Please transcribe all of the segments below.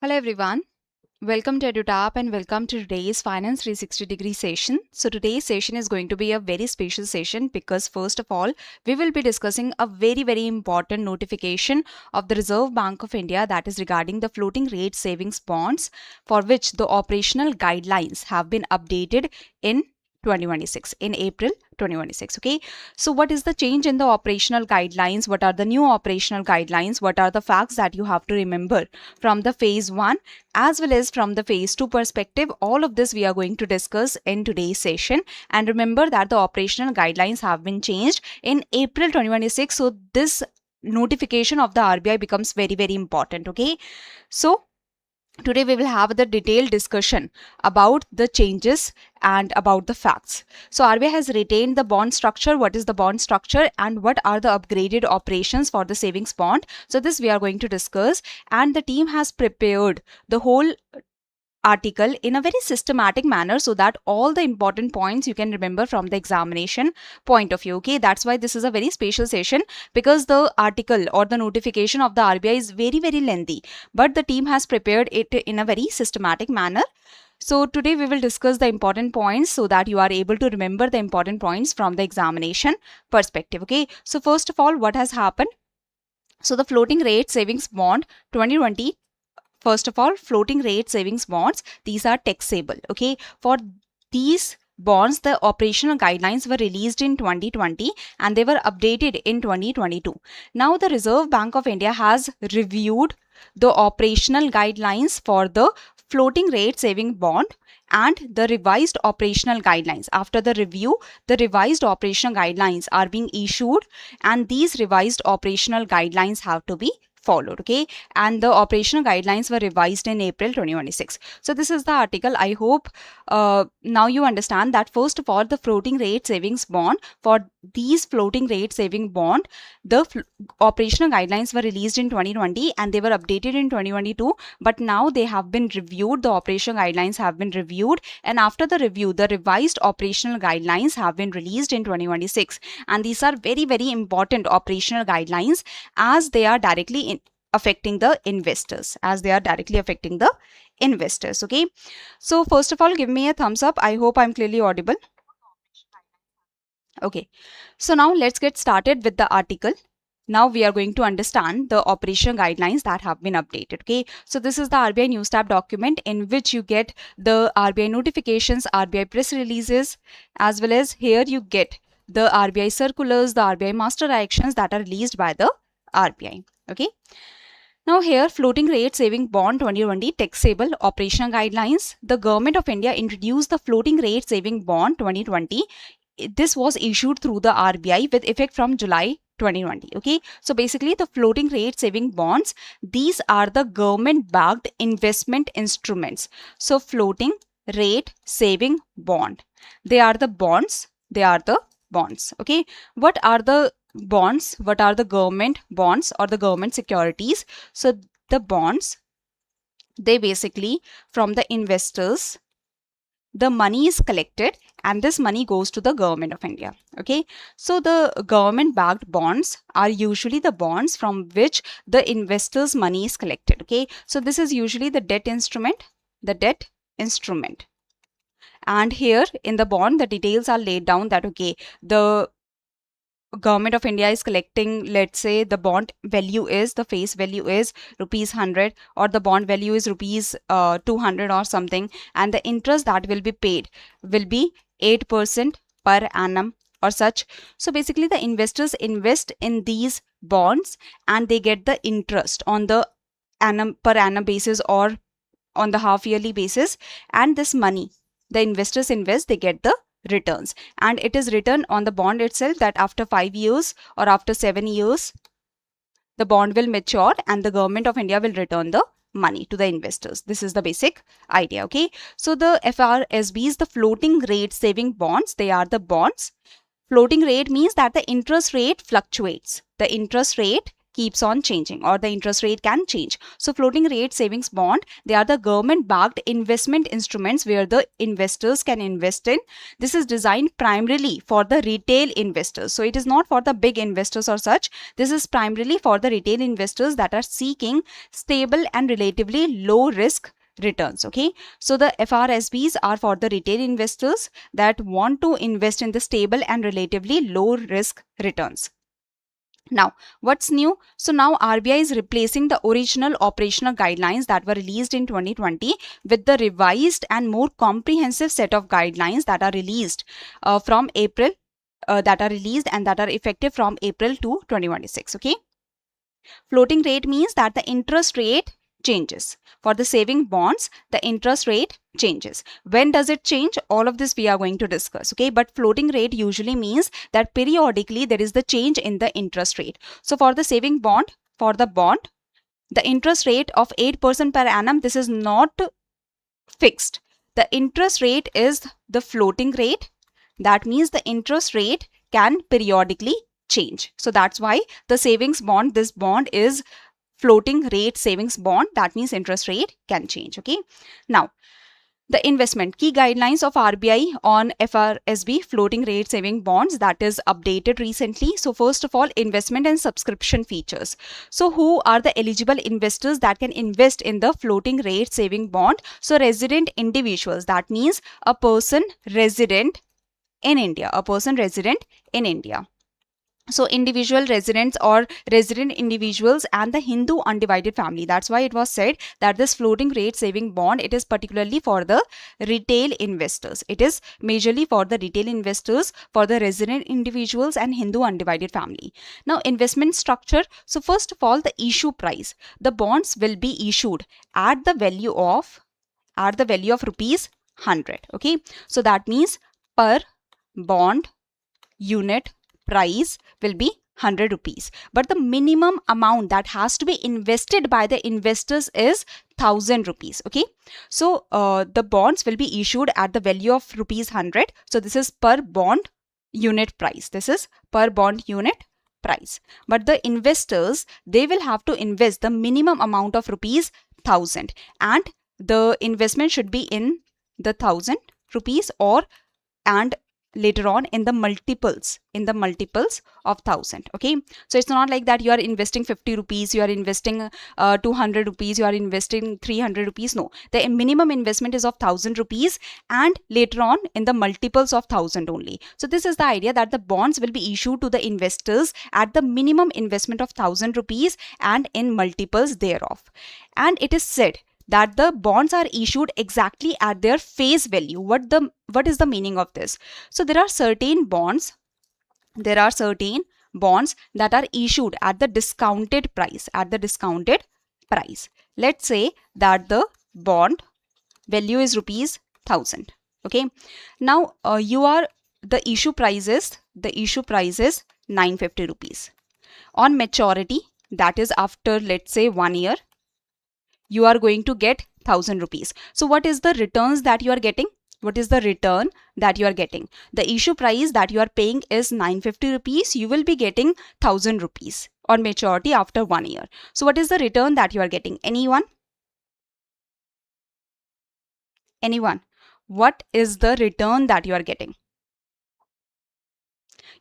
Hello everyone, welcome to EduTap and welcome to today's Finance 360-degree session. So today's session is going to be a very special session because first of all, we will be discussing a very important notification of the Reserve Bank of India that is regarding the floating rate savings bonds for which the operational guidelines have been updated in 2026 in April 2026. Okay, so what is the change in the operational guidelines? What are the new operational guidelines? What are the facts that you have to remember from the phase 1 as well as from the phase 2 perspective? All of this we are going to discuss in today's session. And remember that the operational guidelines have been changed in April 2026, so this notification of the RBI becomes very important. Okay, so today we will have the detailed discussion about the changes and about the facts. So RBI has retained the bond structure. What is the bond structure and what are the upgraded operations for the savings bond? So this we are going to discuss, and the team has prepared the whole article in a very systematic manner so that all the important points you can remember from the examination point of view. Okay, that's why this is a very special session, because the article or the notification of the RBI is very lengthy, but the team has prepared it in a very systematic manner. So today we will discuss the important points so that you are able to remember the important points from the examination perspective. Okay, so first of all, what has happened? So the floating rate savings bond 2020, first of all, floating rate savings bonds, these are taxable. Okay, for these bonds, the operational guidelines were released in 2020 and they were updated in 2022. Now the Reserve Bank of India has reviewed the operational guidelines for the floating rate saving bond and the revised operational guidelines. After the review, the revised operational guidelines are being issued, and these revised operational guidelines have to be followed. Okay, and the operational guidelines were revised in April 2026. So this is the article. I hope now you understand that first of all, the floating rate savings bond, for these floating rate saving bond, the operational guidelines were released in 2020 and they were updated in 2022, but now they have been reviewed. The operational guidelines have been reviewed, and after the review, the revised operational guidelines have been released in 2026, and these are very important operational guidelines as they are directly affecting the investors, Okay, so first of all, give me a thumbs up. I hope I'm clearly audible. Okay, so now let's get started with the article. Now we are going to understand the operational guidelines that have been updated. Okay, so this is the RBI EduTap document in which you get the RBI notifications, RBI press releases, as well as here you get the RBI circulars, the RBI master actions that are released by the RBI. Okay, now here, floating rate saving bond 2020 taxable operational guidelines. The Government of India introduced the floating rate saving bond 2020. This was issued through the RBI with effect from July 2020. Okay, so basically the floating rate saving bonds, these are the government backed investment instruments. So floating rate saving bond, they are the bonds. Okay, what are the bonds? What are the government bonds or the government securities? So the bonds, they basically, from the investors, the money is collected and this money goes to the Government of India. Okay, so the government backed bonds are usually the bonds from which the investors' money is collected. Okay, so this is usually the debt instrument. And here in the bond, the details are laid down that, okay, the Government of India is collecting, let's say the bond value is, the face value is rupees 100, or the bond value is rupees 200 or something, and the interest that will be paid will be 8% per annum or such. So basically the investors invest in these bonds and they get the interest on the per annum basis or on the half yearly basis, and this money the investors invest, they get the returns, and it is written on the bond itself that after 5 years or after 7 years the bond will mature and the Government of India will return the money to the investors. This is the basic idea. Okay, so the FRSBs, the floating rate saving bonds, they are the bonds. Floating rate means that the interest rate fluctuates. The interest rate keeps on changing, or the interest rate can change. So floating rate savings bond, they are the government backed investment instruments where the investors can invest in. This is designed primarily for the retail investors. So it is not for the big investors or such. This is primarily for the retail investors that are seeking stable and relatively low risk returns. Okay, so the FRSBs are for the retail investors that want to invest in the stable and relatively low risk returns. Now, what's new? So now RBI is replacing the original operational guidelines that were released in 2020 with the revised and more comprehensive set of guidelines that are released from April, that are released and that are effective from April to 2026. Okay. Floating rate means that the interest rate changes. For the saving bonds, the interest rate changes. When does it change? All of this we are going to discuss. Okay, but floating rate usually means that periodically there is the change in the interest rate. So for the saving bond, for the bond, the interest rate of 8% per annum, this is not fixed. The interest rate is the floating rate. That means the interest rate can periodically change. So that's why the savings bond, this bond is floating rate savings bond. That means interest rate can change. Okay. Now, the investment key guidelines of RBI on FRSB floating rate saving bonds, that is updated recently. So first of all, investment and subscription features. So who are the eligible investors that can invest in the floating rate saving bond? So resident individuals, that means a person resident in India, a person resident in India. So individual residents or resident individuals and the Hindu undivided family. That's why it was said that this floating rate saving bond, it is particularly for the retail investors. It is majorly for the retail investors, for the resident individuals and Hindu undivided family. Now, investment structure. So first of all, the issue price. The bonds will be issued at the value of rupees 100. Okay. So that means per bond unit price will be 100 rupees. But the minimum amount that has to be invested by the investors is 1000 rupees. Okay. So the bonds will be issued at the value of rupees 100. So this is per bond unit price. This is per bond unit price. But the investors, they will have to invest the minimum amount of rupees 1000, and the investment should be in the 1000 rupees and later on in the multiples of 1000. Okay, so it's not like that you are investing 50 rupees, you are investing 200 rupees, you are investing 300 rupees. No, the minimum investment is of 1000 rupees and later on in the multiples of 1000 only. So this is the idea that the bonds will be issued to the investors at the minimum investment of 1000 rupees and in multiples thereof. And it is said that the bonds are issued exactly at their face value. What is the meaning of this? So there are certain bonds that are issued at the discounted price, Let's say that the bond value is rupees 1000. Okay, now the issue price is 950 rupees. On maturity, that is after, let's say, 1 year, you are going to get 1000 rupees. So what is the returns that you are getting? What is the return that you are getting? The issue price that you are paying is 950 rupees. You will be getting 1000 rupees on maturity after 1 year. So what is the return that you are getting? Anyone? What is the return that you are getting?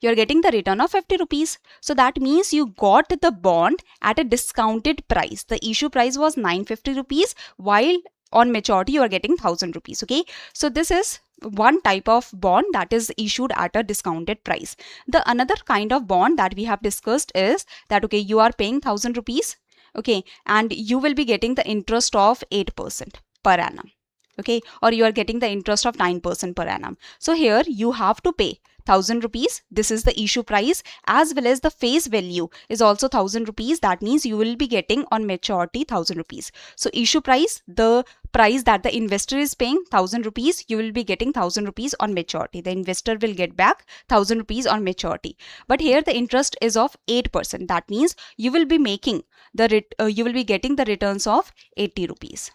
You're getting the return of 50 rupees. So that means you got the bond at a discounted price. The issue price was 950 rupees, while on maturity you are getting 1000 rupees. Okay, so this is one type of bond that is issued at a discounted price. The another kind of bond that we have discussed is that, okay, you are paying 1000 rupees, okay, and you will be getting the interest of 8% per annum. Okay, or you are getting the interest of 9% per annum. So here you have to pay 1000 rupees. This is the issue price, as well as the face value is also 1000 rupees. That means you will be getting on maturity 1000 rupees. So issue price, the price that the investor is paying 1000 rupees, you will be getting 1000 rupees on maturity. The investor will get back 1000 rupees on maturity. But here the interest is of 8%. That means you will be making you will be getting the returns of 80 rupees.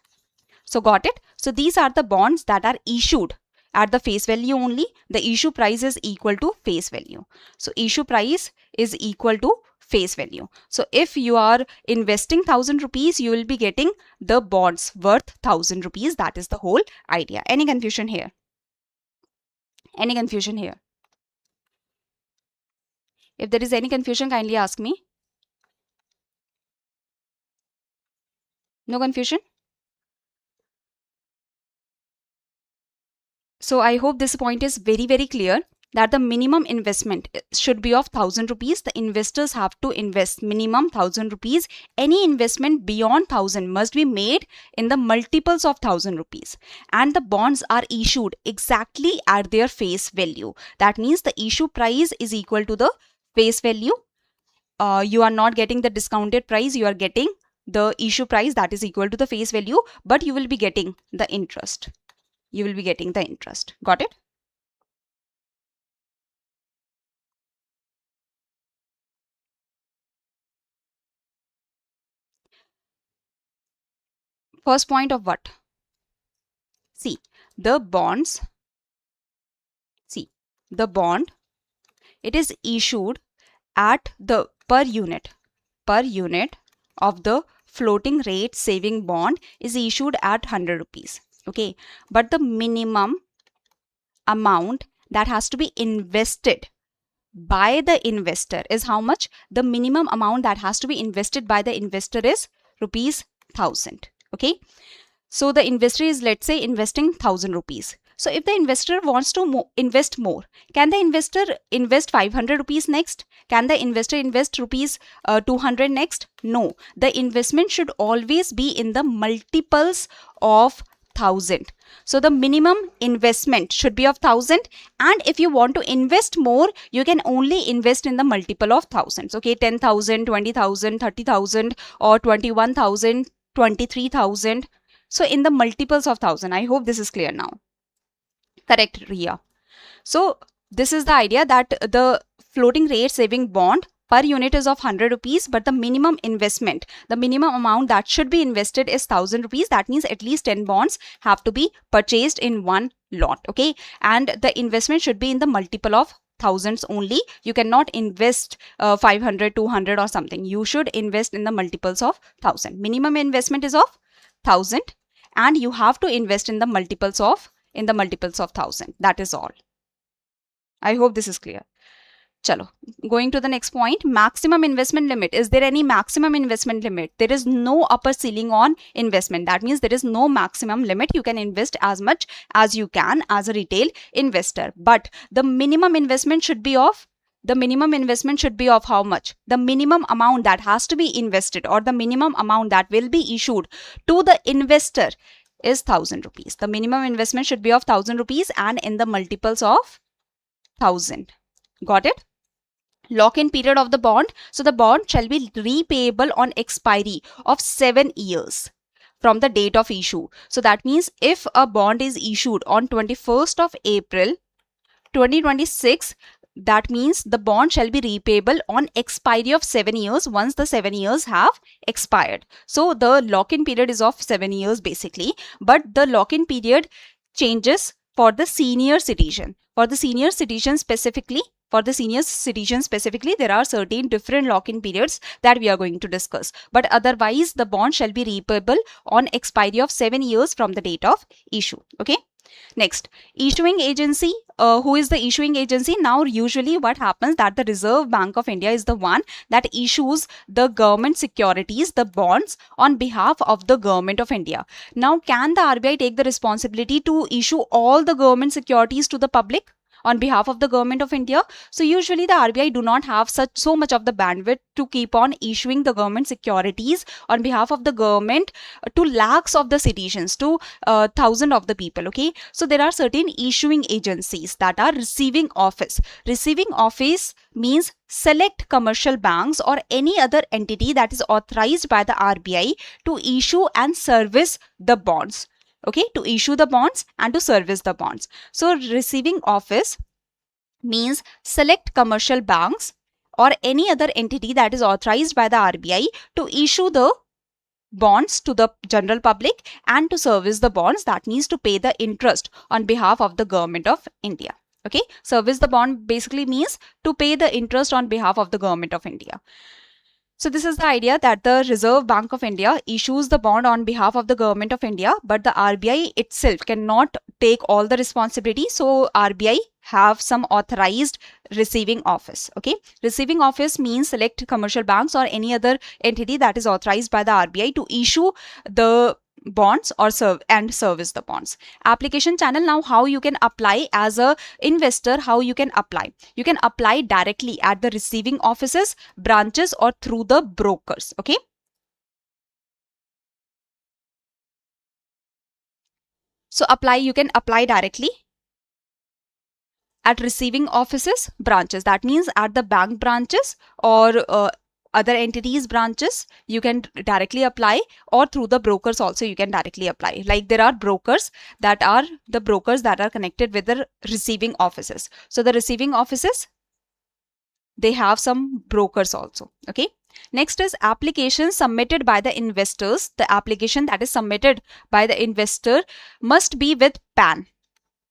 So got it? So these are the bonds that are issued at the face value only. The issue price is equal to face value. So issue price is equal to face value. So if you are investing 1000 rupees, you will be getting the bonds worth 1000 rupees. That is the whole idea. Any confusion here? Any confusion here? If there is any confusion, kindly ask me. No confusion? So I hope this point is very, very clear, that the minimum investment should be of 1000 rupees. The investors have to invest minimum 1000 rupees. Any investment beyond 1000 must be made in the multiples of 1000 rupees. And the bonds are issued exactly at their face value. That means the issue price is equal to the face value. You are not getting the discounted price, you are getting the issue price that is equal to the face value, but you will be getting the interest. You will be getting the interest. Got it? First point of what? See, the bonds, see, the bond, it is issued at the per unit of the floating rate saving bond is issued at 100 rupees. Okay, but the minimum amount that has to be invested by the investor is how much? The minimum amount that has to be invested by the investor is rupees 1000. Okay, so the investor is, let's say, investing 1000 rupees. So if the investor wants to invest more, can the investor invest 500 rupees next? Can the investor invest rupees 200 next? No, the investment should always be in the multiples of 1000. So the minimum investment should be of 1000, and if you want to invest more, you can only invest in the multiple of thousands. Okay, 10,000, 20,000, 30,000, or 21,000, 23,000. So in the multiples of 1000. I hope this is clear now. Correct, Ria. So this is the idea, that the floating rate saving bond per unit is of 100 rupees, but the minimum investment, the minimum amount that should be invested is 1000 rupees. That means at least 10 bonds have to be purchased in one lot. Okay, and the investment should be in the multiple of thousands only. You cannot invest 500, 200 or something. You should invest in the multiples of 1000. Minimum investment is of 1000, and you have to invest in the multiples of 1000. That is all. I hope this is clear. Chalo, going to the next point, maximum investment limit. Is there any maximum investment limit? There is no upper ceiling on investment. That means there is no maximum limit. You can invest as much as you can as a retail investor. But the minimum investment should be of how much? The minimum amount that has to be invested, or the minimum amount that will be issued to the investor, is 1000 rupees. The minimum investment should be of 1000 rupees and in the multiples of 1000. Got it? Lock-in period of the bond. So the bond shall be repayable on expiry of 7 years from the date of issue. So that means if a bond is issued on 21st of April 2026, that means the bond shall be repayable on expiry of 7 years once the 7 years have expired. So the lock-in period is of 7 years basically, but the lock-in period changes for the senior citizen. For the senior citizen specifically, there are certain different lock-in periods that we are going to discuss. But otherwise, the bond shall be repayable on expiry of 7 years from the date of issue. Okay. Next, issuing agency. Who is the issuing agency? Now, usually what happens, that the Reserve Bank of India is the one that issues the government securities, the bonds, on behalf of the government of India. Now, can the RBI take the responsibility to issue all the government securities to the public on behalf of the government of India? So usually the RBI do not have so much of the bandwidth to keep on issuing the government securities on behalf of the government to lakhs of the citizens, to thousands of the people. Okay, so there are certain issuing agencies that are receiving office. Receiving office means select commercial banks or any other entity that is authorized by the RBI to issue and service the bonds. Okay, to issue the bonds and to service the bonds. So receiving office means select commercial banks or any other entity that is authorized by the RBI to issue the bonds to the general public and to service the bonds. That means to pay the interest on behalf of the government of India. Okay, service the bond basically means to pay the interest on behalf of the government of India. So this is the idea that the Reserve Bank of India issues the bond on behalf of the government of India, but the RBI itself cannot take all the responsibility. So RBI have some authorized receiving office. Okay, receiving office means select commercial banks or any other entity that is authorized by the RBI to issue the bonds or service the bonds. Application channel. Now how you can apply as a investor, how you can apply directly at the receiving offices, branches, or through the brokers. Okay, so you can apply directly at receiving offices, branches. That means at the bank branches or other entities branches you can directly apply, or through the brokers also you can directly apply. Like there are brokers that are connected with the receiving offices. So the receiving offices, they have some brokers also. Okay, next is application submitted by the investors. The application that is submitted by the investor must be with PAN,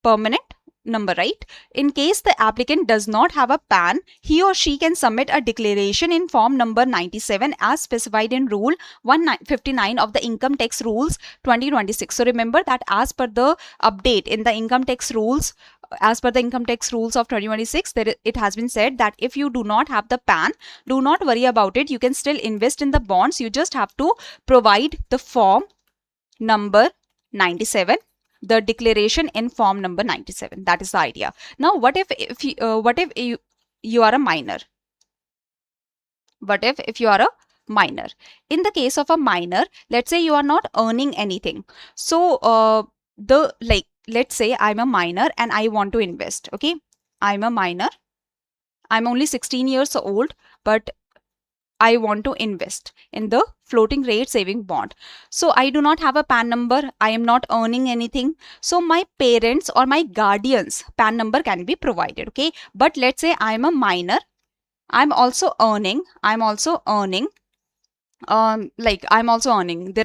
permanent number, right? In case the applicant does not have a PAN, he or she can submit a declaration in form number 97 as specified in rule 159 of the income tax rules 2026. So remember that as per the update in the income tax rules, as per the income tax rules of 2026, it has been said that if you do not have the PAN, do not worry about it. You can still invest in the bonds. You just have to provide the form number 97, the declaration in form number 97. That is the idea. Now what if you are a minor? What if you are a minor? In the case of a minor, let's say you are not earning anything. So let's say I'm a minor and I want to invest. Okay, I'm a minor, I'm only 16 years old, but I want to invest in the floating rate saving bond. So I do not have a PAN number. I am not earning anything. So my parents or my guardians' PAN number can be provided. Okay. But let's say I'm a minor. I'm also earning. I'm also earning. There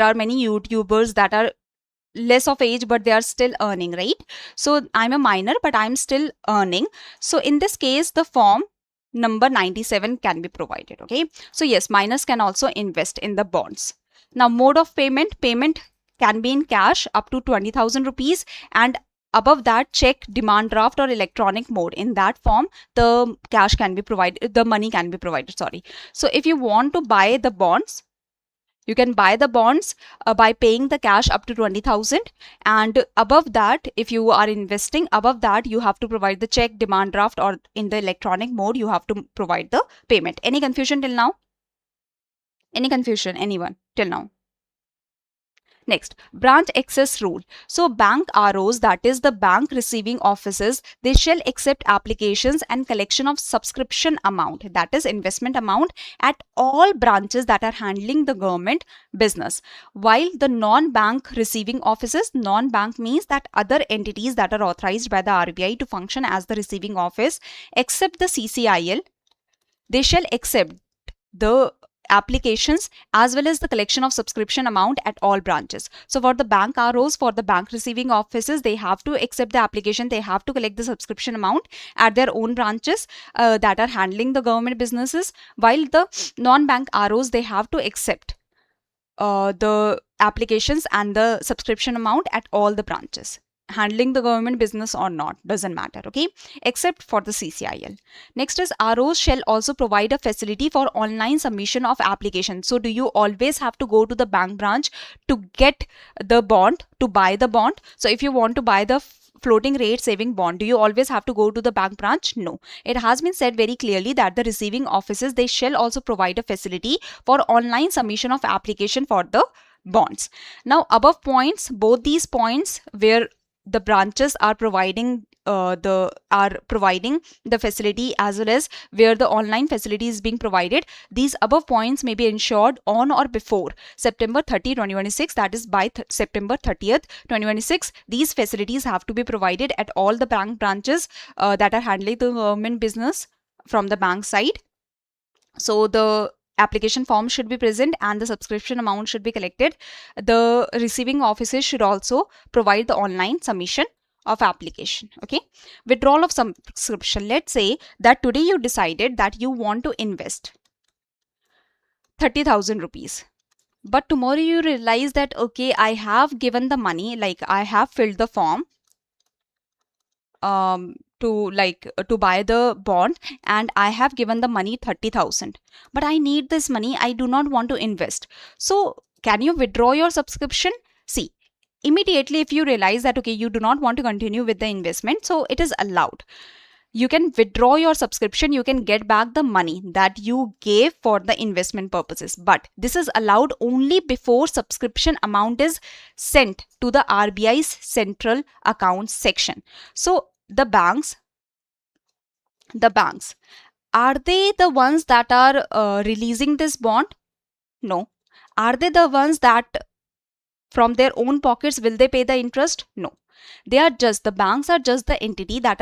are many YouTubers that are less of age, but they are still earning, right? So I'm a minor, but I'm still earning. So in this case, the form number 97 can be provided. Okay, so yes, minors can also invest in the bonds. Now mode of payment can be in cash up to 20,000 rupees, and above that check, demand draft, or electronic mode. In that form the cash can be provided, the money can be provided, sorry. So if you want to buy the bonds, you can buy the bonds by paying the cash up to 20,000, and above that, if you are investing above that, you have to provide the check, demand draft, or in the electronic mode you have to provide the payment. Any confusion till now? Any confusion, anyone till now? Next, branch access rule. So bank ROs, that is the bank receiving offices, they shall accept applications and collection of subscription amount, that is investment amount, at all branches that are handling the government business. While the non-bank receiving offices, non-bank means that other entities that are authorized by the RBI to function as the receiving office, except the CCIL, they shall accept the applications as well as the collection of subscription amount at all branches. So for the bank ROs, for the bank receiving offices, they have to accept the application, they have to collect the subscription amount at their own branches that are handling the government businesses, while the non-bank ROs, they have to accept the applications and the subscription amount at all the branches. Handling the government business or not, doesn't matter, okay, except for the CCIL. Next is ROs shall also provide a facility for online submission of application. So do you always have to go to the bank branch to get the bond, to buy the bond? So if you want to buy the floating rate saving bond, do you always have to go to the bank branch? No. It has been said very clearly that the receiving offices, they shall also provide a facility for online submission of application for the bonds. Now above points, both these points where the branches are providing the facility as well as where the online facility is being provided, these above points may be ensured on or before September 30, 2026. That is by September 30th, 2026. These facilities have to be provided at all the bank branches that are handling the government business from the bank side. So the application form should be present and the subscription amount should be collected. The receiving offices should also provide the online submission of application. Okay, withdrawal of subscription. Let's say that today you decided that you want to invest. 30,000 rupees. But tomorrow you realize that, okay, I have given the money, like I have filled the form to buy the bond, and I have given the money 30,000, but I need this money, I do not want to invest. So can you withdraw your subscription? See, immediately if you realize that, okay, you do not want to continue with the investment, so it is allowed. You can withdraw your subscription, you can get back the money that you gave for the investment purposes, but this is allowed only before subscription amount is sent to the RBI's central account section. So the banks, are they the ones that are releasing this bond? No. Are they the ones that from their own pockets will they pay the interest? No. They are just, the banks are just the entity that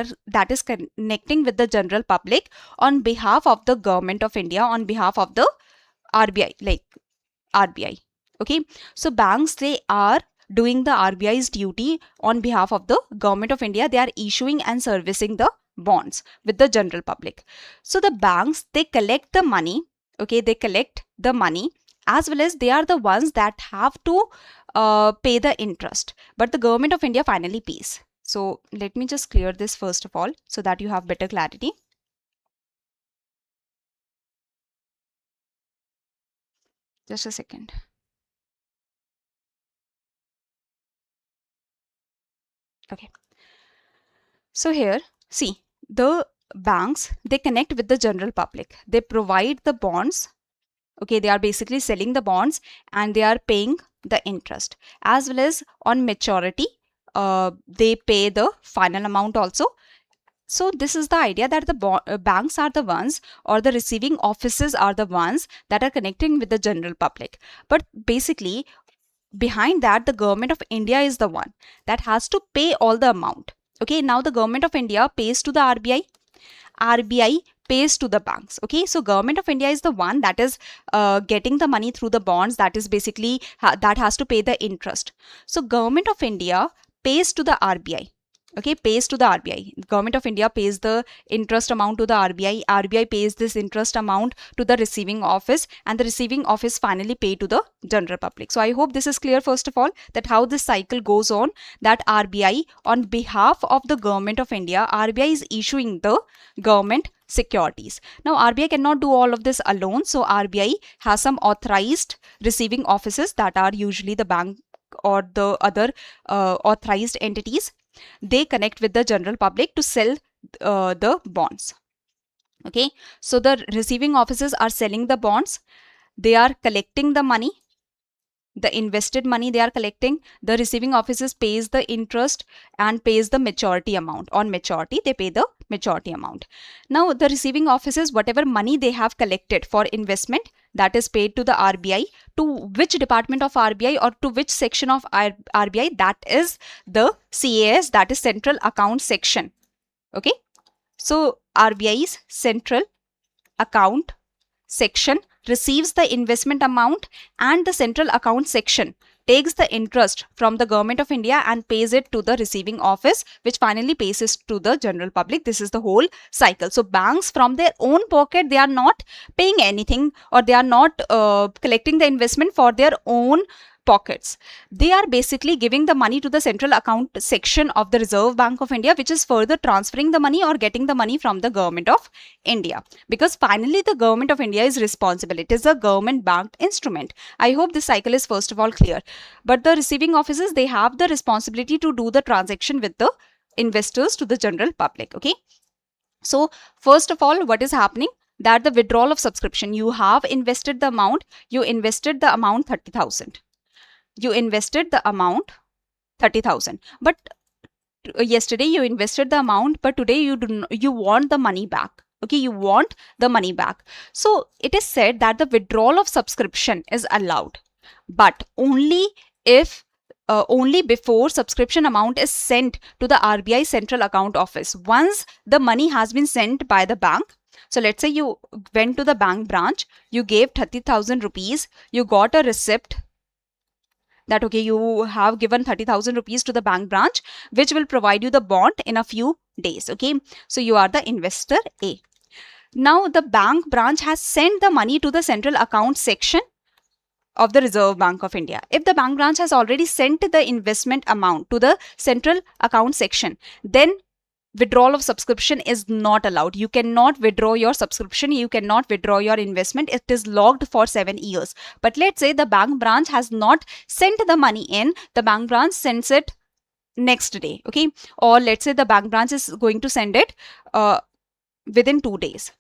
is connecting with the general public on behalf of the government of India, on behalf of the RBI, like RBI. Okay, so banks, they are doing the RBI's duty on behalf of the government of India. They are issuing and servicing the bonds with the general public. So the banks, they collect the money. Okay, they collect the money, as well as they are the ones that have to pay the interest, but the government of India finally pays. So let me just clear this first of all so that you have better clarity. Just a second. Okay. So here, see, the banks, they connect with the general public. They provide the bonds. Okay, they are basically selling the bonds and they are paying the interest, as well as on maturity, they pay the final amount also. So this is the idea that the banks are the ones, or the receiving offices are the ones that are connecting with the general public. But basically, behind that, the government of India is the one that has to pay all the amount. Okay, now the government of India pays to the RBI. RBI pays to the banks. Okay, so government of India is the one that is getting the money through the bonds, that is basically that has to pay the interest. So government of India pays to the RBI. Okay, pays to the RBI. Government of India pays the interest amount to the RBI. RBI pays this interest amount to the receiving office, and the receiving office finally pay to the general public. So I hope this is clear, first of all, that how this cycle goes on, that RBI, on behalf of the government of India, RBI is issuing the government securities. Now RBI cannot do all of this alone, so RBI has some authorized receiving offices that are usually the bank or the other authorized entities. They connect with the general public to sell the bonds. Okay, so the receiving offices are selling the bonds, they are collecting the money, the invested money they are collecting. The receiving offices pays the interest and pays the maturity amount. On maturity, they pay the maturity amount. Now the receiving offices, whatever money they have collected for investment, that is paid to the RBI. To which department of RBI or to which section of RBI? That is the CAS, that is Central Account Section. Okay, so RBI's Central Account Section receives the investment amount, and the Central Account Section takes the interest from the government of India and pays it to the receiving office, which finally pays it to the general public. This is the whole cycle. So banks, from their own pocket, they are not paying anything, or they are not collecting the investment for their own pockets. They are basically giving the money to the Central Account Section of the Reserve Bank of India, which is further transferring the money or getting the money from the government of India, because finally the government of India is responsible. It is a government backed instrument. I hope this cycle is first of all clear. But the receiving offices, they have the responsibility to do the transaction with the investors to the general public. Okay, so first of all, what is happening? That the withdrawal of subscription, you have invested the amount, you invested the amount 30,000. You invested the amount 30,000, but yesterday you invested the amount, but today you want the money back. Okay, you want the money back. So it is said that the withdrawal of subscription is allowed, but only if only before subscription amount is sent to the RBI Central Account Office. Once the money has been sent by the bank, so let's say you went to the bank branch, you gave 30,000 rupees, you got a receipt that, okay, you have given 30,000 rupees to the bank branch, which will provide you the bond in a few days. Okay, so you are the investor A. Now the bank branch has sent the money to the central account section of the Reserve Bank of India. If the bank branch has already sent the investment amount to the central account section, then withdrawal of subscription is not allowed. You cannot withdraw your subscription. You cannot withdraw your investment. It is locked for 7 years. But let's say the bank branch has not sent the money in. The bank branch sends it next day. Okay. Or let's say the bank branch is going to send it within 2 days.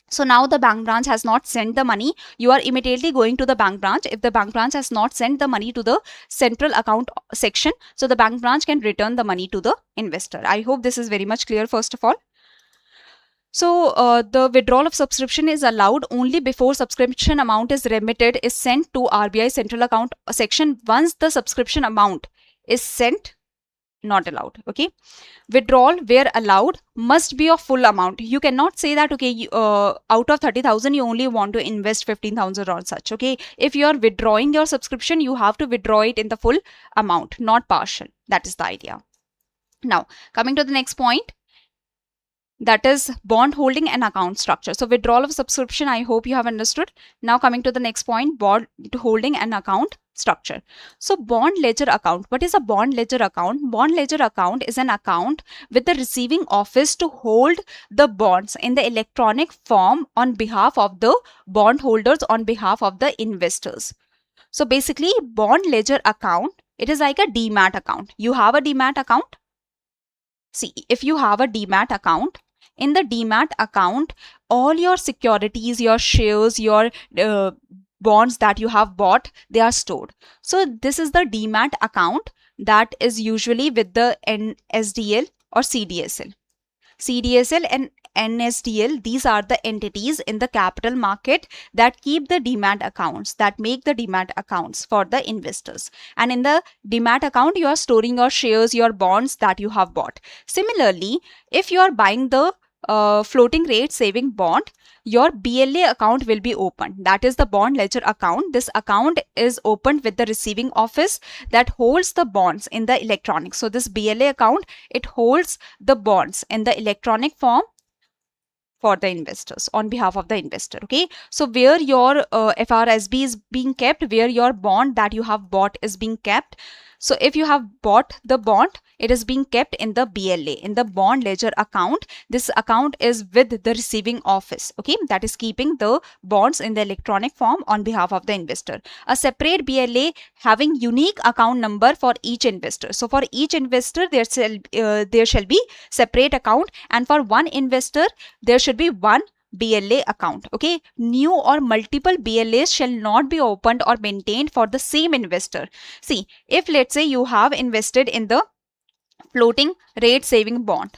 So now the bank branch has not sent the money. You are immediately going to the bank branch. If the bank branch has not sent the money to the central account section, so the bank branch can return the money to the investor. I hope this is very much clear first of all. So the withdrawal of subscription is allowed only before subscription amount is remitted, is sent to RBI central account section. Once the subscription amount is sent, not allowed. Okay. Withdrawal where allowed must be of full amount. You cannot say that, okay, out of 30,000 you only want to invest 15,000 or such. Okay. If you are withdrawing your subscription, you have to withdraw it in the full amount, not partial. That is the idea. Now coming to the next point, that is bond holding and account structure. So withdrawal of subscription, I hope you have understood. Now coming to the next point, bond holding and account structure. So bond ledger account. What is a bond ledger account? Bond ledger account is an account with the receiving office to hold the bonds in the electronic form on behalf of the bondholders, on behalf of the investors. So basically bond ledger account, it is like a demat account. You have a demat account. See, if you have a demat account, in the demat account, all your securities, your shares, your bonds that you have bought, they are stored. So this is the demat account that is usually with the NSDL or CDSL. CDSL and NSDL, these are the entities in the capital market that keep the demat accounts, that make the demat accounts for the investors. And in the demat account, you are storing your shares, your bonds that you have bought. Similarly, if you are buying the floating rate saving bond, your BLA account will be opened. That is the bond ledger account. This account is opened with the receiving office that holds the bonds in the electronic. So this BLA account, it holds the bonds in the electronic form for the investors, on behalf of the investor. Okay. So where your FRSB is being kept, where your bond that you have bought is being kept. So if you have bought the bond, it is being kept in the BLA, in the bond ledger account. This account is with the receiving office, okay, that is keeping the bonds in the electronic form on behalf of the investor. A separate BLA having unique account number for each investor. So for each investor, there shall be separate account, and for one investor, there should be one BLA account. Okay, new or multiple BLAs shall not be opened or maintained for the same investor. See, if let's say you have invested in the floating rate saving bond,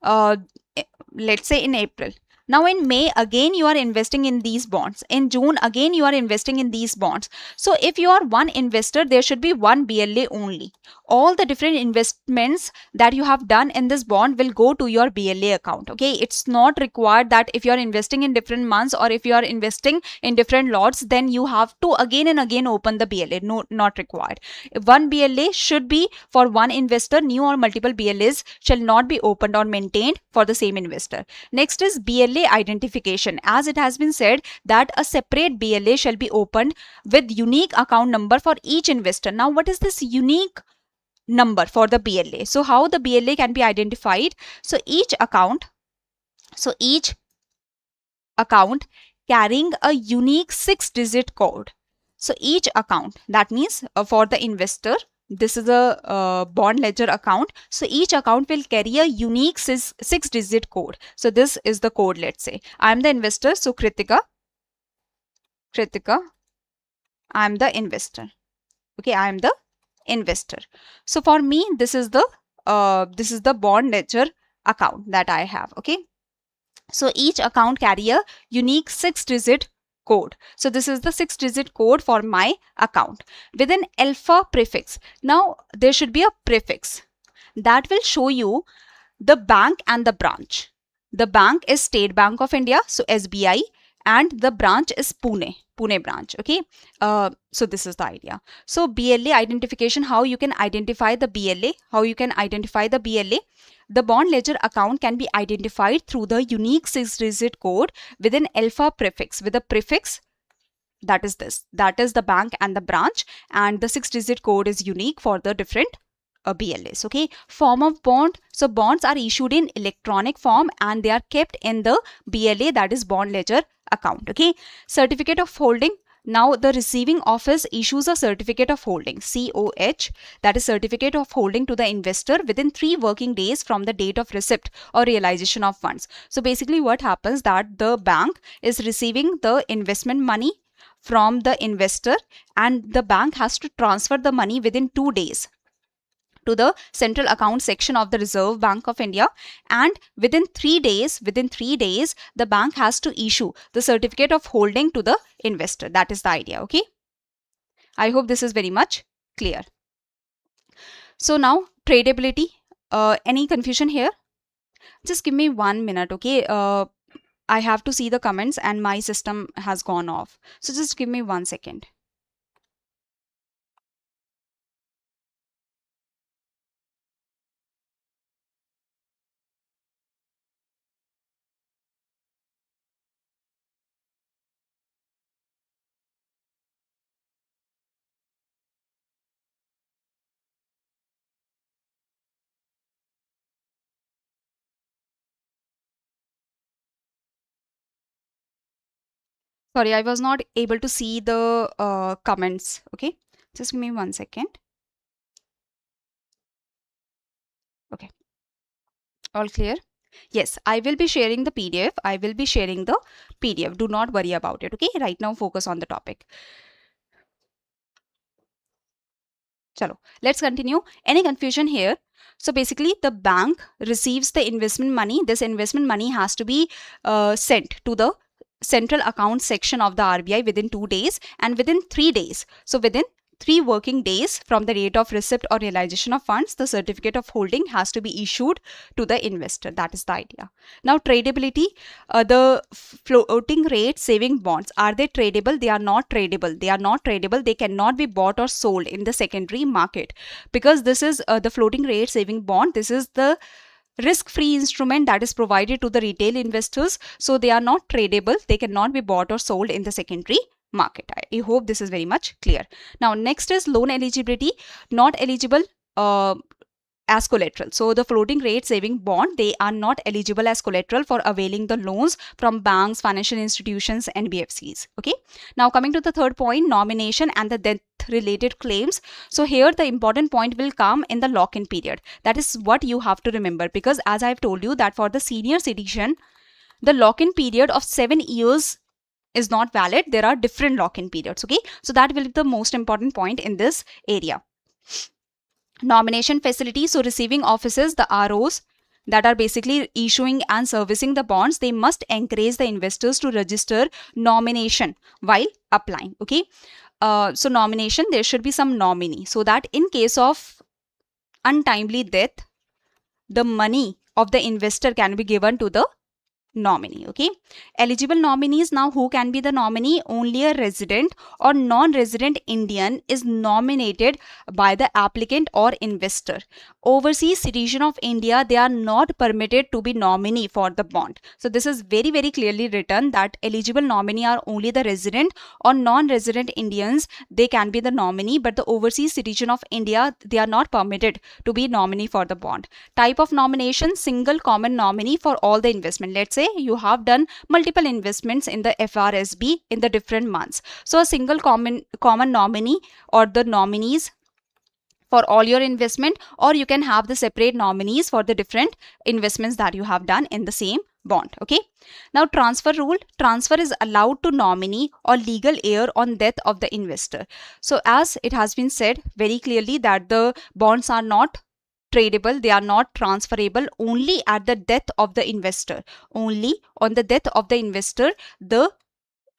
let's say in April. Now in May, again you are investing in these bonds. In June, again you are investing in these bonds. So if you are one investor, there should be one BLA only. All the different investments that you have done in this bond will go to your BLA account. Okay, it's not required that if you are investing in different months or if you are investing in different lots, then you have to again and again open the BLA. No, not required. One BLA should be for one investor. New or multiple BLAs shall not be opened or maintained for the same investor. Next is BLA identification. As it has been said that a separate BLA shall be opened with unique account number for each investor. Now what is this unique number for the BLA? So how the BLA can be identified? So each account carrying a unique 6-digit code. So each account, that means for the investor, this is a bond ledger account. So each account will carry a unique 6-digit code. So this is the code. Let's say I am the investor. So Kritika, I am the investor. Okay, I am the investor. So for me, this is the bond ledger account that I have. Okay. So each account carry a unique 6-digit code. So this is the 6-digit code for my account with an alpha prefix. Now there should be a prefix that will show you the bank and the branch. The bank is State Bank of India, so SBI, and the branch is Pune branch. Okay, so this is the idea. So BLA identification, how you can identify the BLA, the bond ledger account can be identified through the unique 6-digit code with an alpha prefix, with a prefix that is the bank and the branch, and the 6-digit code is unique for the different BLAs. Okay, form of bond. So bonds are issued in electronic form and they are kept in the BLA, that is bond ledger account. Okay, certificate of holding. Now the receiving office issues a certificate of holding, COH, that is certificate of holding to the investor within 3 working days from the date of receipt or realization of funds. So basically what happens, that the bank is receiving the investment money from the investor and the bank has to transfer the money within 2 days to the central account section of the Reserve Bank of India, and within 3 days the bank has to issue the certificate of holding to the investor. That is the idea. Okay, I hope this is very much clear. So now tradability, any confusion here? Just give me 1 minute. Okay, I have to see the comments and my system has gone off, so just give me 1 second. Sorry, I was not able to see the comments. Okay, just give me 1 second. Okay, all clear? Yes, I will be sharing the PDF. Do not worry about it. Okay, right now focus on the topic. Chalo, let's continue. Any confusion here? So basically the bank receives the investment money. This investment money has to be sent to the central account section of the RBI within 2 days and within 3 days. So within 3 working days from the date of receipt or realization of funds, the certificate of holding has to be issued to the investor. That is the idea. Now tradability, the floating rate saving bonds, are they tradable? They are not tradable. They cannot be bought or sold in the secondary market, because this is the floating rate saving bond. This is the risk-free instrument that is provided to the retail investors. So they are not tradable. They cannot be bought or sold in the secondary market. I hope this is very much clear. Now next is loan eligibility. Not eligible as collateral. So the floating rate saving bond, they are not eligible as collateral for availing the loans from banks, financial institutions, NBFCs. Okay. Now coming to the third point, nomination and the death related claims. So here the important point will come in the lock-in period. That is what you have to remember, because as I have told you that for the senior citizen, the lock-in period of 7 years is not valid. There are different lock-in periods. Okay, so that will be the most important point in this area. Nomination facility. So receiving offices, the ROs that are basically issuing and servicing the bonds, they must encourage the investors to register nomination while applying. Okay, so nomination, there should be some nominee, so that in case of untimely death, the money of the investor can be given to the nominee. Okay, eligible nominees. Now who can be the nominee? Only a resident or non-resident Indian is nominated by the applicant or investor. Overseas citizen of India, they are not permitted to be nominee for the bond. So this is very, very clearly written that eligible nominee are only the resident or non-resident Indians. They can be the nominee, but the overseas citizen of India, they are not permitted to be nominee for the bond. Type of nomination, single common nominee for all the investment. Let's say you have done multiple investments in the FRSB in the different months. So a single common nominee or the nominees for all your investment, or you can have the separate nominees for the different investments that you have done in the same bond. Okay. Now transfer rule. Transfer is allowed to nominee or legal heir on death of the investor. So as it has been said very clearly that the bonds are not tradable, they are not transferable. Only at the death of the investor, only on the death of the investor, the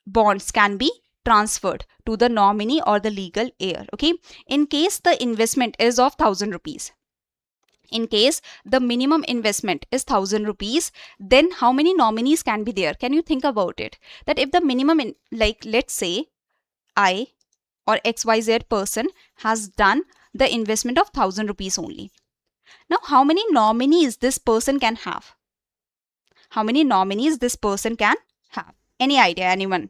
bonds can be transferred to the nominee or the legal heir. Okay, in case the investment is of 1,000 rupees, In case the minimum investment is 1000 rupees, then how many nominees can be there? Can you think about it? That if the minimum, like let's say I or XYZ person has done the investment of 1000 rupees only. Now, how many nominees this person can have? How many nominees this person can have? Any idea, anyone?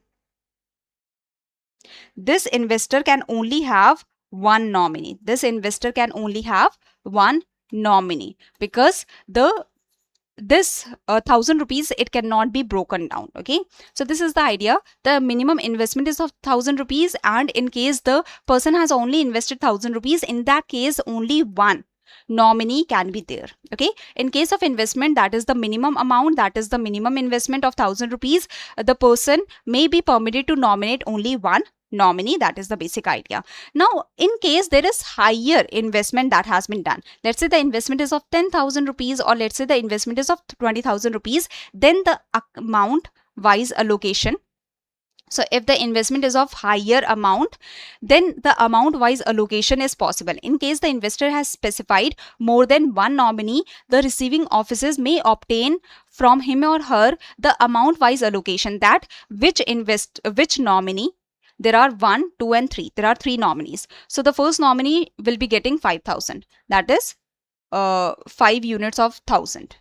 This investor can only have one nominee. This investor can only have one nominee because this 1000 rupees, it cannot be broken down. Okay, so this is the idea. The minimum investment is of 1000 rupees, and in case the person has only invested 1000 rupees, in that case only one nominee can be there. Okay, in case of investment, that is the minimum amount, that is the minimum investment of 1000 rupees, the person may be permitted to nominate only one nominee. That is the basic idea. Now, in case there is higher investment that has been done, let's say the investment is of 10,000 rupees, or let's say the investment is of 20,000 rupees, then the amount wise allocation. So if the investment is of higher amount, then the amount wise allocation is possible. In case the investor has specified more than one nominee, the receiving offices may obtain from him or her the amount wise allocation, that which nominee. There are 1, 2 and 3. There are 3 nominees. So the first nominee will be getting 5,000. That is 5 units of 1000.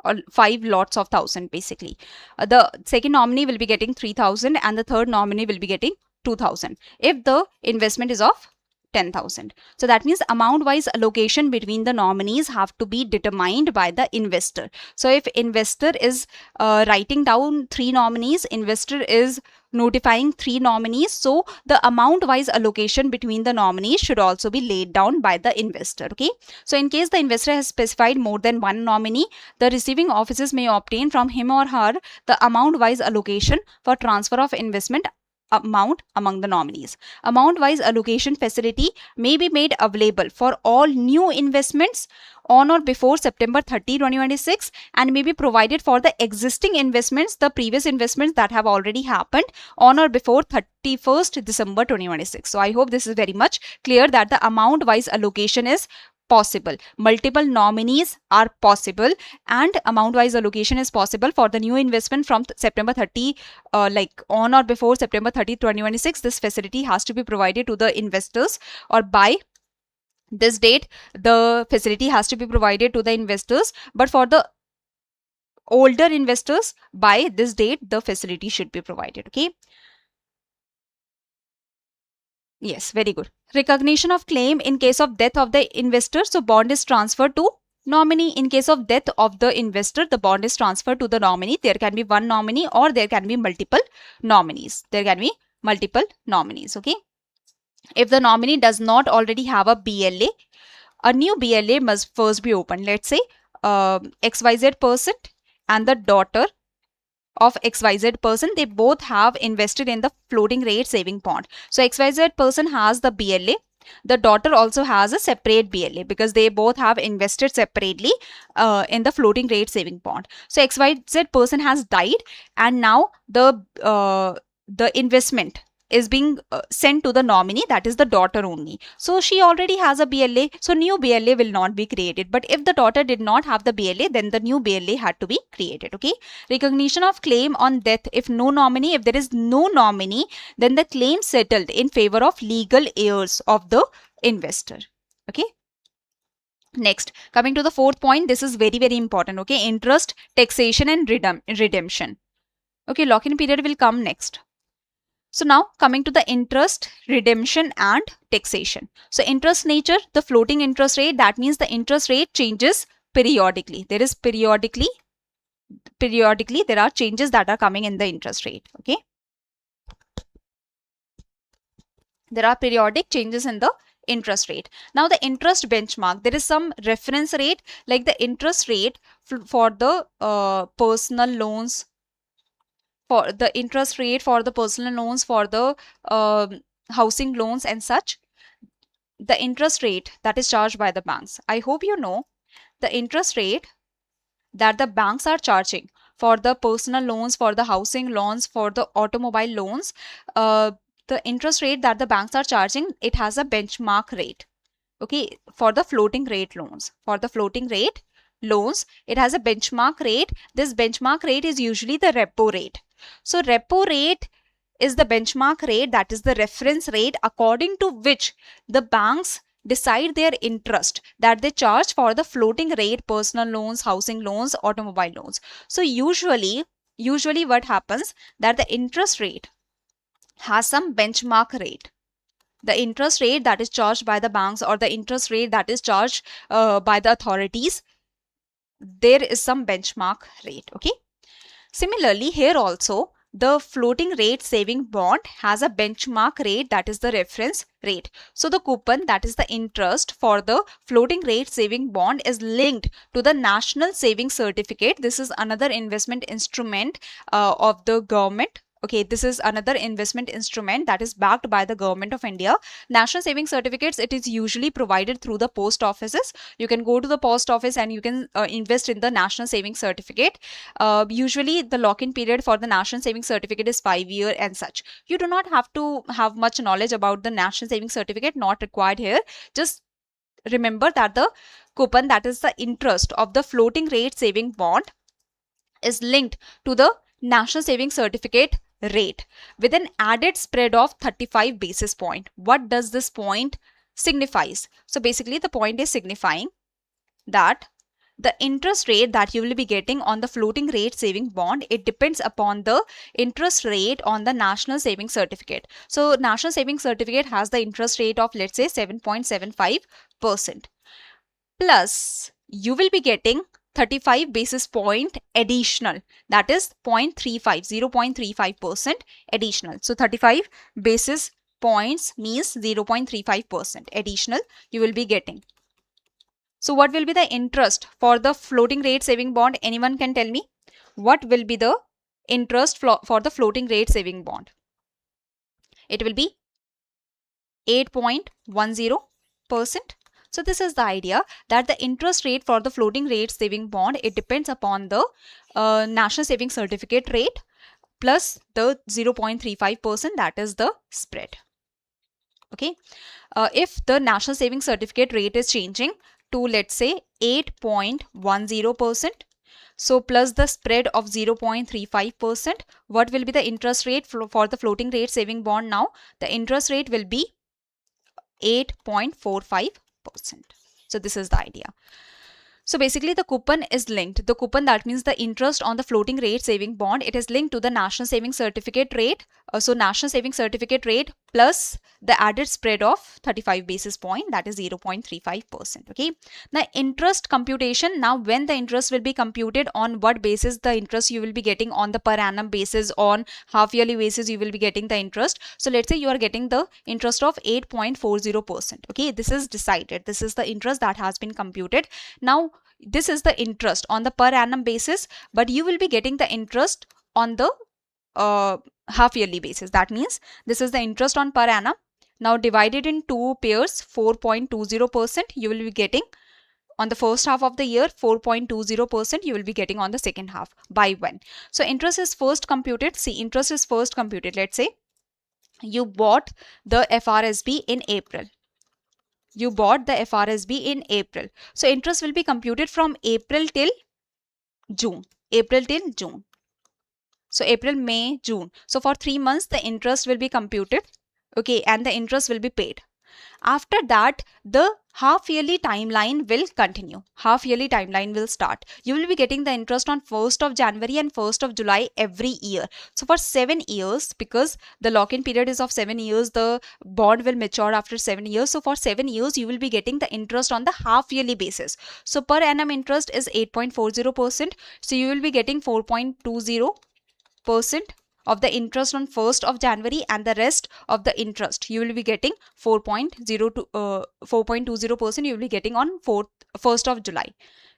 Or 5 lots of 1000 basically. The second nominee will be getting 3000 and the third nominee will be getting 2000 if the investment is of 10,000. So that means amount wise allocation between the nominees have to be determined by the investor. So if investor is writing down 3 nominees, investor is notifying 3 nominees, so the amount wise allocation between the nominees should also be laid down by the investor. Okay, so in case the investor has specified more than one nominee, the receiving offices may obtain from him or her the amount wise allocation for transfer of investment amount among the nominees. Amount wise allocation facility may be made available for all new investments on or before September 30, 2026, and may be provided for the existing investments, the previous investments that have already happened on or before 31st December 2026. So I hope this is very much clear that the amount wise allocation is possible. Multiple nominees are possible, and amount wise allocation is possible for the new investment from September 30, like on or before September 30, 2026. This facility has to be provided to the investors, or by this date the facility has to be provided to the investors, but for the older investors, by this date the facility should be provided. Okay, yes, very good. Recognition of claim in case of death of the investor. So bond is transferred to nominee. In case of death of the investor, the bond is transferred to the nominee. There can be one nominee or there can be multiple nominees. There can be multiple nominees. Okay, if the nominee does not already have a BLA, a new BLA must first be opened. Let's say XYZ person and the daughter of XYZ person, they both have invested in the floating rate saving bond. So XYZ person has the BLA. The daughter also has a separate BLA because they both have invested separately in the floating rate saving bond. So XYZ person has died, and now the investment is being sent to the nominee, that is the daughter only. So she already has a BLA, so new BLA will not be created. But if the daughter did not have the BLA, then the new BLA had to be created. Okay, recognition of claim on death. If there is no nominee, then the claim settled in favor of legal heirs of the investor. Okay, next, coming to the fourth point, this is very, very important. Okay, interest, taxation and redemption. Okay, lock-in period will come next. So now coming to the interest, redemption and taxation. So interest nature, the floating interest rate, that means the interest rate changes periodically. There is periodically there are changes that are coming in the interest rate. Okay, there are periodic changes in the interest rate. Now the interest benchmark, there is some reference rate, like the interest rate for the personal loans, for the interest rate for the personal loans, for the housing loans and such, the interest rate that is charged by the banks. I hope you know the interest rate that the banks are charging for the personal loans, for the housing loans, for the automobile loans. The interest rate that the banks are charging, it has a benchmark rate. Okay, for the floating rate loans. For the floating rate loans, it has a benchmark rate. This benchmark rate is usually the repo rate. So repo rate is the benchmark rate, that is the reference rate according to which the banks decide their interest that they charge for the floating rate personal loans, housing loans, automobile loans. So usually what happens that the interest rate has some benchmark rate. The interest rate that is charged by the banks or the interest rate that is charged by the authorities, there is some benchmark rate. Okay. Similarly, here also the floating rate saving bond has a benchmark rate, that is the reference rate. So the coupon, that is the interest for the floating rate saving bond, is linked to the national saving certificate. This is another investment instrument of the government. Okay, this is another investment instrument that is backed by the government of India. National saving certificates, it is usually provided through the post offices. You can go to the post office and you can invest in the national saving certificate. Usually the lock-in period for the national saving certificate is 5 years and such. You do not have to have much knowledge about the national saving certificate, not required here. Just remember that the coupon, that is the interest of the floating rate saving bond, is linked to the national saving certificate rate with an added spread of 35 basis point. What does this point signifies? So basically the point is signifying that the interest rate that you will be getting on the floating rate saving bond, it depends upon the interest rate on the national saving certificate. So national saving certificate has the interest rate of, let's say, 7.75%. Plus you will be getting 35 basis point additional, that is 0.35% additional. So 35 basis points means 0.35% additional you will be getting. So what will be the interest for the floating rate saving bond? Anyone can tell me what will be the interest for the floating rate saving bond? It will be 8.10%. So this is the idea that the interest rate for the floating rate saving bond, it depends upon the national saving certificate rate plus the 0.35%, that is the spread. Okay. If the national saving certificate rate is changing to, let's say, 8.10%, so plus the spread of 0.35%, what will be the interest rate for the floating rate saving bond now? The interest rate will be 8.45%. So this is the idea. So basically the coupon is linked. The coupon, that means the interest on the floating rate saving bond, it is linked to the national saving certificate rate. So national saving certificate rate plus the added spread of 35 basis point, that is 0.35%. Okay. Now interest computation. Now when the interest will be computed, on what basis the interest you will be getting? On the per annum basis, on half yearly basis you will be getting the interest. So let's say you are getting the interest of 8.40%. Okay, this is decided. This is the interest that has been computed. Now this is the interest on the per annum basis, but you will be getting the interest on the half yearly basis. That means this is the interest on per annum. Now divided in two pairs, 4.20% you will be getting on the first half of the year, 4.20% you will be getting on the second half. By when? So interest is first computed. See, interest is first computed. Let's say you bought the FRSB in April. You bought the FRSB in April. So interest will be computed from April till June. April till June. So April, May, June. So for 3 months the interest will be computed. Okay, and the interest will be paid. After that, the half yearly timeline will continue. Half yearly timeline will start. You will be getting the interest on 1st of January and 1st of July every year. So for 7 years, because the lock-in period is of 7 years, the bond will mature after 7 years. So for 7 years, you will be getting the interest on the half yearly basis. So per annum interest is 8.40%. So you will be getting 4.20% of the interest on 1st of January, and the rest of the interest you will be getting 4.20% you will be getting on 1st of July.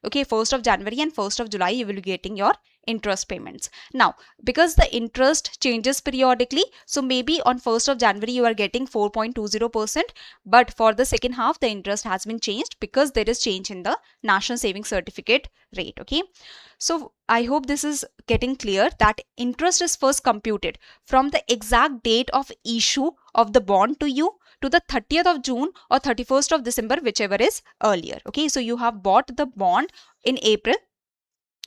Okay, 1st of January and 1st of July you will be getting your interest payments. Now because the interest changes periodically, so maybe on 1st of January you are getting 4.20%, but for the second half the interest has been changed because there is change in the national savings certificate rate. Okay, so I hope this is getting clear that interest is first computed from the exact date of issue of the bond to you to the 30th of June or 31st of December, whichever is earlier. Okay, so you have bought the bond in April.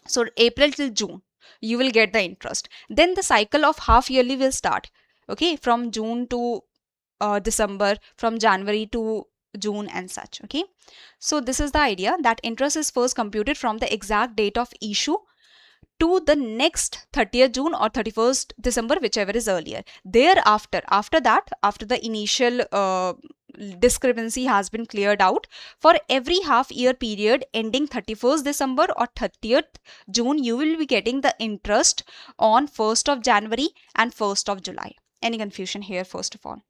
So April till June, you will get the interest. Then the cycle of half yearly will start. Okay, from June to December, from January to June and such. Okay, so this is the idea that interest is first computed from the exact date of issue to the next 30th June or 31st December, whichever is earlier. Thereafter, after the initial discrepancy has been cleared out, for every half year period ending 31st December or 30th June, you will be getting the interest on 1st of January and 1st of July. Any confusion here, first of all?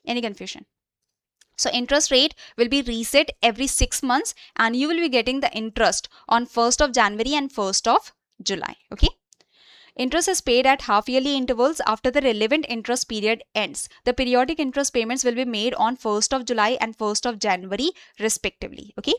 Any confusion? So interest rate will be reset every 6 months and you will be getting the interest on 1st of January and 1st of July. Okay. Interest is paid at half yearly intervals after the relevant interest period ends. The periodic interest payments will be made on 1st of July and 1st of January respectively. Okay.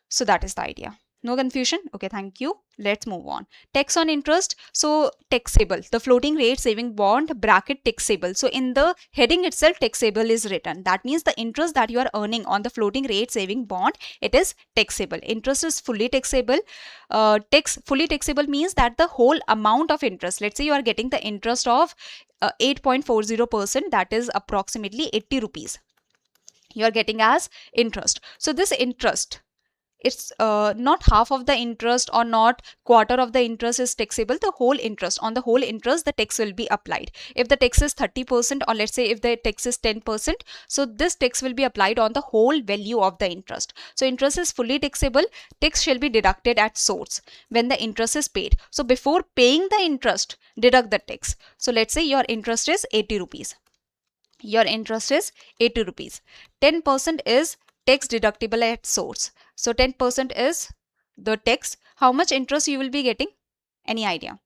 So that is the idea. No confusion? Okay, thank you. Let's move on. Tax on interest. So taxable, the floating rate saving bond bracket taxable. So in the heading itself, taxable is written. That means the interest that you are earning on the floating rate saving bond, it is taxable. Interest is fully taxable. Fully taxable means that the whole amount of interest, let's say you are getting the interest of 8.40%, that is approximately 80 rupees. You are getting as interest. So this interest, it's not half of the interest or not quarter of the interest is taxable. The whole interest, on the whole interest, the tax will be applied. If the tax is 30%, or let's say if the tax is 10%, so this tax will be applied on the whole value of the interest. So interest is fully taxable. Tax shall be deducted at source when the interest is paid. So before paying the interest, deduct the tax. So let's say your interest is 80 rupees. Your interest is 80 rupees. 10% is tax deductible at source. So 10% is the tax. How much interest you will be getting? Any idea?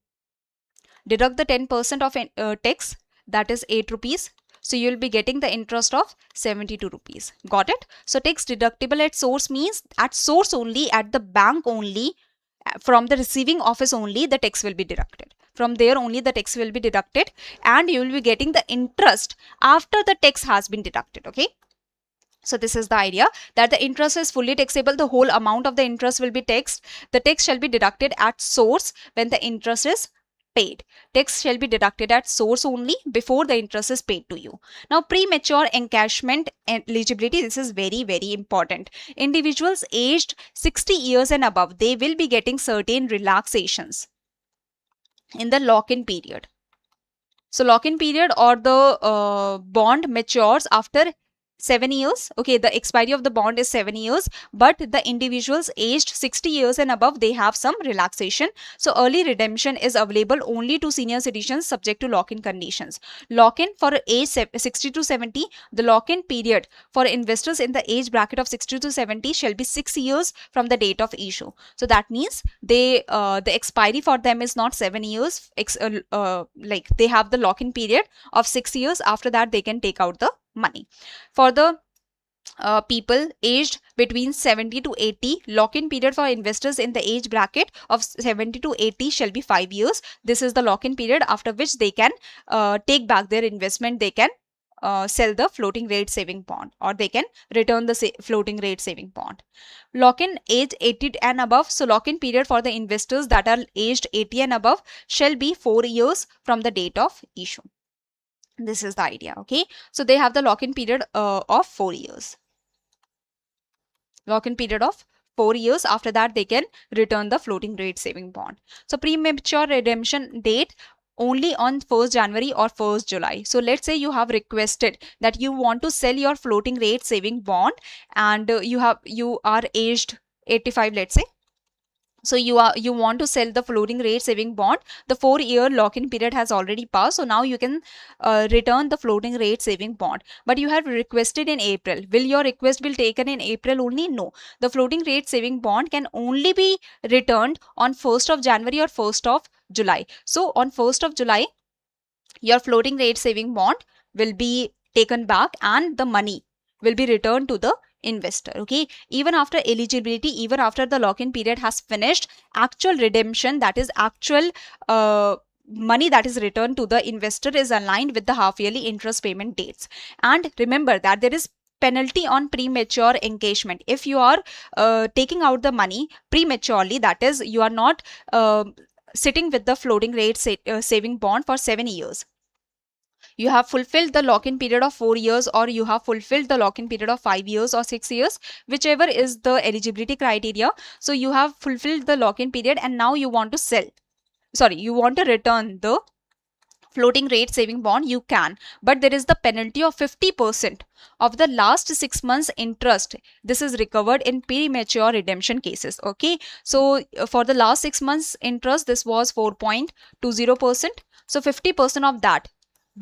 Deduct the 10% of tax, that is 8 rupees. So you will be getting the interest of 72 rupees. Got it? So tax deductible at source means at source only, at the bank only, from the receiving office only, the tax will be deducted. From there only the tax will be deducted and you will be getting the interest after the tax has been deducted. Okay. So this is the idea that the interest is fully taxable. The whole amount of the interest will be taxed. The tax shall be deducted at source when the interest is paid. Tax shall be deducted at source only before the interest is paid to you. Now, premature encashment eligibility, this is very, very important. Individuals aged 60 years and above, they will be getting certain relaxations in the lock-in period. So lock-in period or the bond matures after 7 years. Okay, the expiry of the bond is 7 years, but the individuals aged 60 years and above, they have some relaxation. So early redemption is available only to senior citizens subject to lock-in conditions. Lock-in for age 60 to 70, the lock-in period for investors in the age bracket of 60 to 70 shall be 6 years from the date of issue. So that means they the expiry for them is not 7 years, like they have the lock-in period of 6 years. After that, they can take out the money. For the people aged between 70 to 80, lock-in period for investors in the age bracket of 70 to 80 shall be 5 years. This is the lock-in period after which they can take back their investment. They can sell the floating rate saving bond or they can return the floating rate saving bond. Lock-in age 80 and above. So lock-in period for the investors that are aged 80 and above shall be 4 years from the date of issue. This is the idea. Okay, so they have the lock-in period of 4 years. Lock-in period of 4 years. After that, they can return the floating rate saving bond. So premature redemption date only on 1st January or 1st July. So let's say you have requested that you want to sell your floating rate saving bond and you are aged 85, let's say. So you want to sell the floating rate saving bond. The 4-year lock-in period has already passed. So now you can return the floating rate saving bond. But you have requested in April. Will your request be taken in April only? No. The floating rate saving bond can only be returned on 1st of January or 1st of July. So on 1st of July, your floating rate saving bond will be taken back and the money will be returned to the investor. Okay, even after eligibility, even after the lock-in period has finished, actual redemption, that is actual money that is returned to the investor is aligned with the half yearly interest payment dates. And remember that there is penalty on premature encashment. If you are taking out the money prematurely, that is, you are not sitting with the floating rate saving bond for 7 years, you have fulfilled the lock-in period of 4 years, or you have fulfilled the lock-in period of 5 years or 6 years, whichever is the eligibility criteria. So you have fulfilled the lock-in period and now you want to sell, sorry, you want to return the floating rate saving bond, you can, but there is the penalty of 50% of the last 6 months interest. This is recovered in premature redemption cases. Okay, so for the last 6 months interest, this was 4.20%, so 50% of that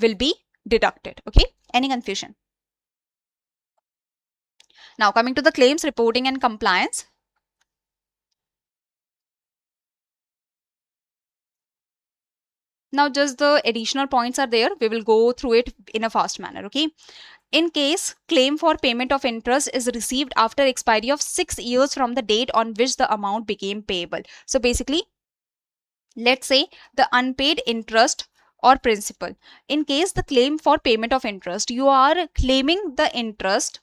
will be deducted. Okay, any confusion? Now coming to the claims reporting and compliance. Now just the additional points are there, we will go through it in a fast manner. Okay, in case claim for payment of interest is received after expiry of 6 years from the date on which the amount became payable. So basically, let's say the unpaid interest or principal. In case the claim for payment of interest, you are claiming the interest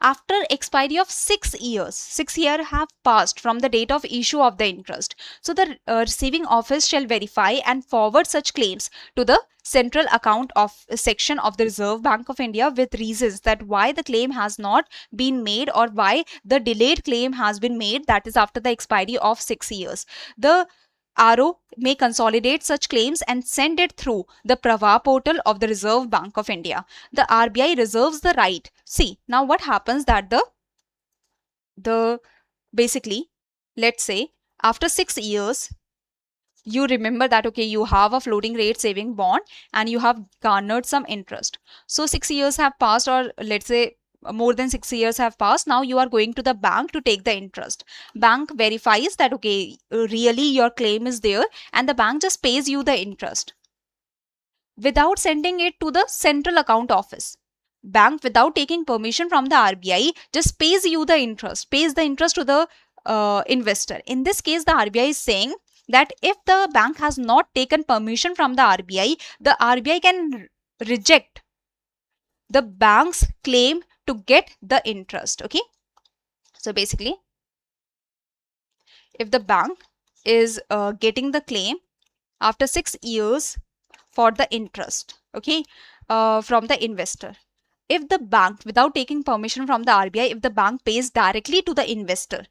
after expiry of 6 years. 6 years have passed from the date of issue of the interest. So the receiving office shall verify and forward such claims to the central account of section of the Reserve Bank of India with reasons that why the claim has not been made or why the delayed claim has been made, that is after the expiry of 6 years. The RO may consolidate such claims and send it through the Prava portal of the Reserve Bank of India. The RBI reserves the right. See, now what happens that the basically, let's say after 6 years, you remember that, okay, you have a floating rate saving bond and you have garnered some interest. So 6 years have passed, or let's say more than 6 years have passed. Now you are going to the bank to take the interest. Bank verifies that, okay, really your claim is there, and the bank just pays you the interest without sending it to the central account office. Bank, without taking permission from the RBI, just pays you the interest, pays the interest to the investor. In this case, the RBI is saying that if the bank has not taken permission from the RBI, the RBI can reject the bank's claim to get the interest. Okay, so basically, if the bank is getting the claim after 6 years for the interest, okay, from the investor, if the bank, without taking permission from the RBI, if the bank pays directly to the investor,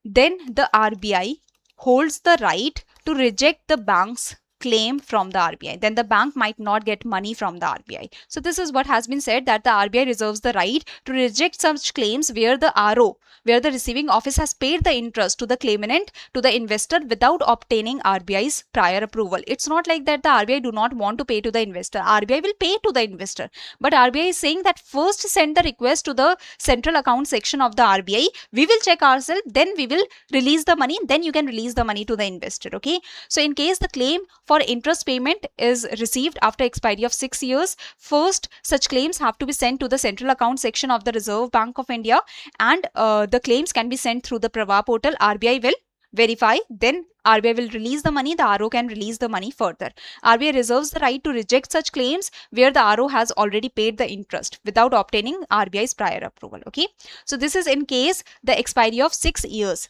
then the RBI holds the right to reject the bank's claim from the RBI. Then the bank might not get money from the RBI. So this is what has been said, that the RBI reserves the right to reject such claims where the RO, where the receiving office has paid the interest to the claimant, to the investor, without obtaining RBI's prior approval. It's not like that the RBI do not want to pay to the investor. RBI will pay to the investor. But RBI is saying that first send the request to the central account section of the RBI. We will check ourselves, then we will release the money, then you can release the money to the investor. Okay. So in case the claim for interest payment is received after expiry of 6 years, first such claims have to be sent to the central account section of the Reserve Bank of India, and the claims can be sent through the Prava portal. RBI will verify, then RBI will release the money, the RO can release the money further. RBI reserves the right to reject such claims where the RO has already paid the interest without obtaining RBI's prior approval. Okay, so this is in case the expiry of 6 years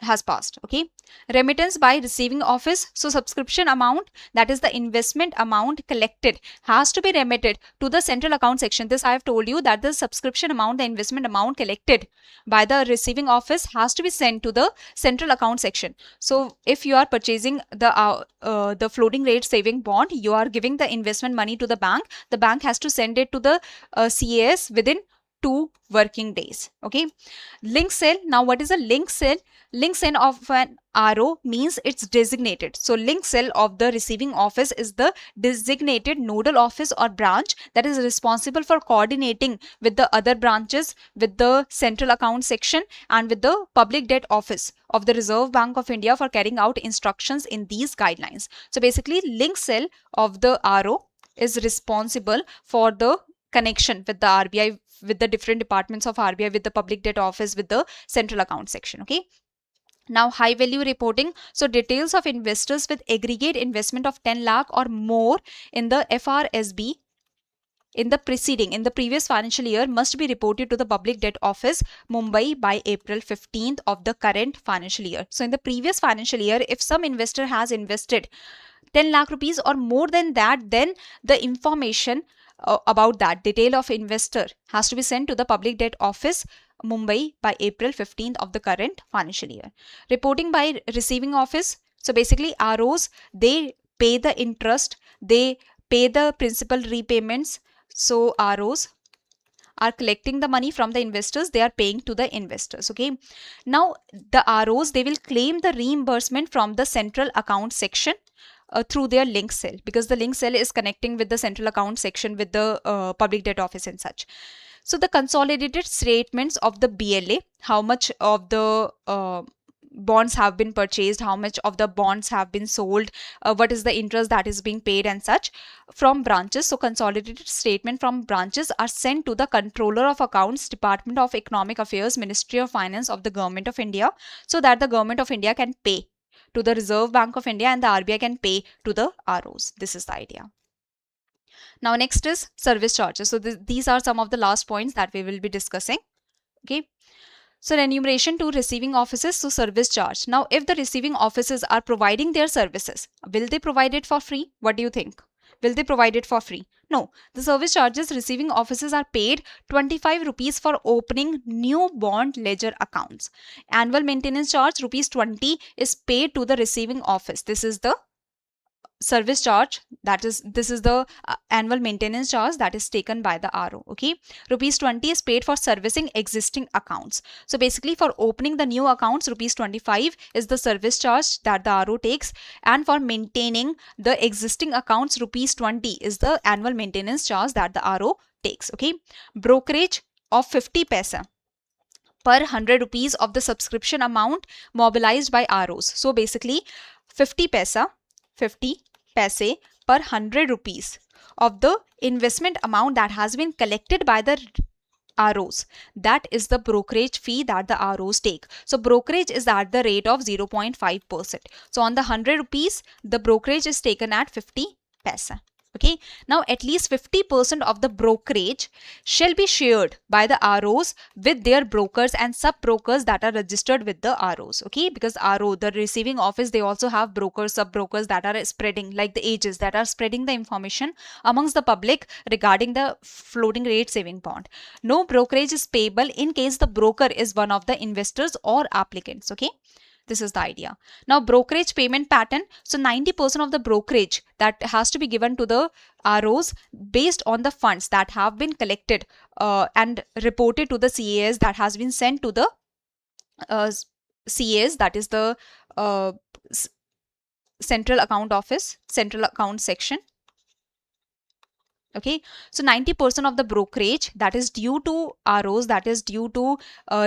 has passed. Okay, remittance by receiving office. So subscription amount, that is the investment amount collected, has to be remitted to the central account section. This I have told you, that the subscription amount, the investment amount collected by the receiving office has to be sent to the central account section. So if you are purchasing the floating rate saving bond, you are giving the investment money to the bank has to send it to the CAS within 2 working days. Okay, link cell. Now what is a link cell? Link cell of an RO means it's designated. So link cell of the receiving office is the designated nodal office or branch that is responsible for coordinating with the other branches, with the central account section, and with the public debt office of the Reserve Bank of India for carrying out instructions in these guidelines. So basically, link cell of the RO is responsible for the connection with the RBI, with the different departments of RBI, with the public debt office, with the central account section. Okay, Now, high value reporting. So details of investors with aggregate investment of 10 lakh or more in the FRSB in the previous financial year must be reported to the Public Debt Office, Mumbai, by April 15th of the current financial year. So in the previous financial year, if some investor has invested 10 lakh rupees or more than that, then the information about that detail of investor has to be sent to the Public Debt Office, Mumbai, by April 15th of the current financial year. Reporting by receiving office. So basically ROs, they pay the interest, they pay the principal repayments. So ROs are collecting the money from the investors, they are paying to the investors. Okay, now the ROs, they will claim the reimbursement from the central account section through their link cell, because the link cell is connecting with the central account section with the Public Debt Office and such. So the consolidated statements of the BLA, how much of the bonds have been purchased, how much of the bonds have been sold, what is the interest that is being paid and such from branches. So consolidated statement from branches are sent to the Controller of Accounts, Department of Economic Affairs, Ministry of Finance of the Government of India, so that the Government of India can pay to the Reserve Bank of India and the RBI can pay to the ROs. This is the idea. Now next is service charges. So these are some of the last points that we will be discussing. Okay. So remuneration to receiving offices, so service charge. Now if the receiving offices are providing their services, will they provide it for free? What do you think? Will they provide it for free? No. The service charges receiving offices are paid 25 rupees for opening new bond ledger accounts. Annual maintenance charge rupees 20 is paid to the receiving office. This is the service charge, this is the annual maintenance charge that is taken by the RO. Okay, rupees 20 is paid for servicing existing accounts. So basically for opening the new accounts, rupees 25 is the service charge that the RO takes, and for maintaining the existing accounts, rupees 20 is the annual maintenance charge that the RO takes. Okay, brokerage of 50 paisa per 100 rupees of the subscription amount mobilized by ROs. So basically 50 paise per 100 rupees of the investment amount that has been collected by the ROs. That is the brokerage fee that the ROs take. So brokerage is at the rate of 0.5%. So on the 100 rupees, the brokerage is taken at 50 paisa. Okay, now at least 50% of the brokerage shall be shared by the ROs with their brokers and sub-brokers that are registered with the ROs. Okay, because RO, the receiving office, they also have brokers, sub-brokers that are spreading, like the agents that are spreading the information amongst the public regarding the floating rate saving bond. No brokerage is payable in case the broker is one of the investors or applicants. Okay, this is the idea. Now brokerage payment pattern. So 90% of the brokerage that has to be given to the ROs based on the funds that have been collected and reported to the CAS, that has been sent to the CAS, that is the central account office, central account section. Okay, so 90% of the brokerage that is due to ROs, that is due to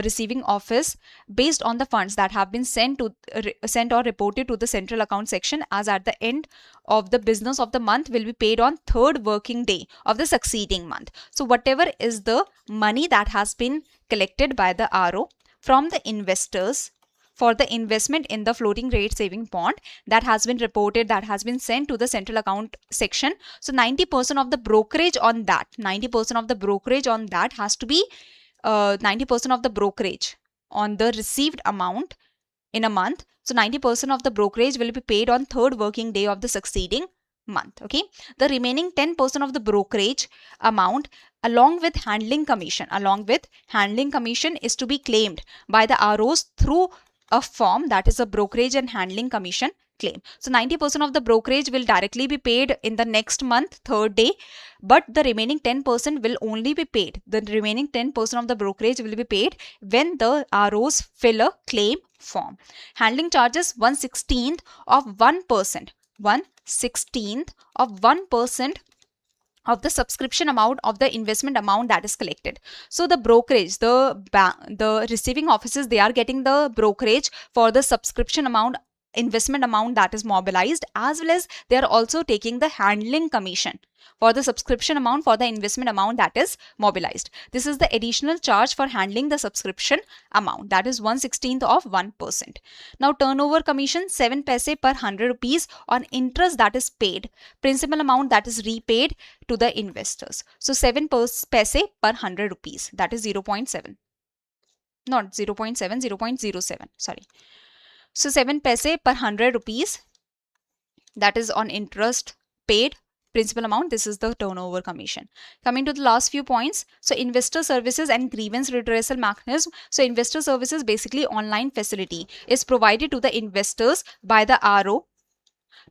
receiving office, based on the funds that have been sent or reported to the central account section as at the end of the business of the month, will be paid on third working day of the succeeding month. So whatever is the money that has been collected by the RO from the investors for the investment in the floating rate saving bond, that has been reported, that has been sent to the central account section. So 90% of the brokerage on that, 90% of the brokerage on that has to be 90% of the brokerage on the received amount in a month. So 90% of the brokerage will be paid on third working day of the succeeding month. Okay, the remaining 10% of the brokerage amount along with handling commission is to be claimed by the ROs through a form, that is a brokerage and handling commission claim. So 90% of the brokerage will directly be paid in the next month, third day, but the remaining 10% will only be paid. The remaining 10% of the brokerage will be paid when the ROs fill a claim form. Handling charges 1/16th of 1%. 1/16th of 1% of the subscription amount of the investment amount that is collected. So the brokerage, the receiving offices, they are getting the brokerage for the subscription amount investment amount that is mobilized, as well as they are also taking the handling commission for the subscription amount for the investment amount that is mobilized. This is the additional charge for handling the subscription amount, that is 1/16 of 1%. Now turnover commission 7 paise per 100 rupees on interest that is paid, principal amount that is repaid to the investors. So 7 paise per 100 rupees, that is 0.7. Not 0.7, 0.07, sorry. So 7 paise per 100 rupees, that is on interest paid, principal amount, this is the turnover commission. Coming to the last few points, so investor services and grievance redressal mechanism. So investor services, basically online facility, is provided to the investors by the RO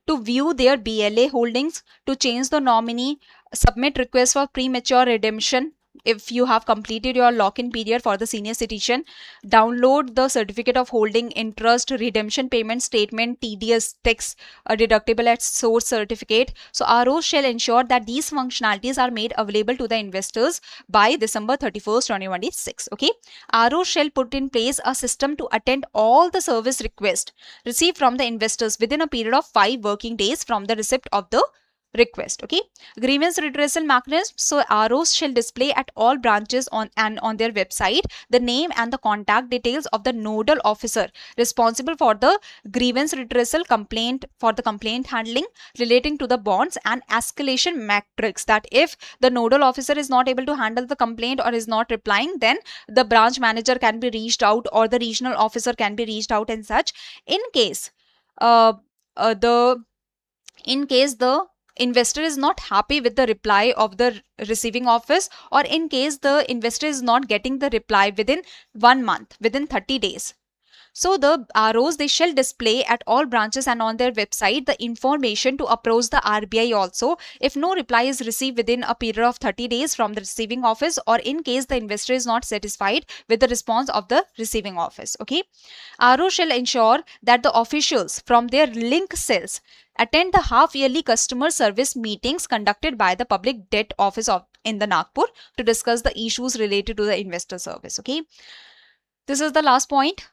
to view their BLA holdings, to change the nominee, submit requests for premature redemption if you have completed your lock-in period for the senior citizen, download the certificate of holding, interest, redemption payment statement, TDS, tax deductible at source certificate. So RO shall ensure that these functionalities are made available to the investors by December 31st, 2026. Okay. RO shall put in place a system to attend all the service requests received from the investors within a period of 5 working days from the receipt of the request. Okay. Grievance redressal mechanism. So ROs shall display at all branches on their website the name and the contact details of the nodal officer responsible for the grievance redressal complaint, for the complaint handling relating to the bonds, and escalation matrix, that if the nodal officer is not able to handle the complaint or is not replying, then the branch manager can be reached out or the regional officer can be reached out and such. In case the investor is not happy with the reply of the receiving office, or in case the investor is not getting the reply within 1 month, within 30 days, so the ROs, they shall display at all branches and on their website the information to approach the RBI also if no reply is received within a period of 30 days from the receiving office, or in case the investor is not satisfied with the response of the receiving office. Okay. RO shall ensure that the officials from their link cells attend the half-yearly customer service meetings conducted by the Public Debt Office in the Nagpur to discuss the issues related to the investor service. Okay. This is the last point.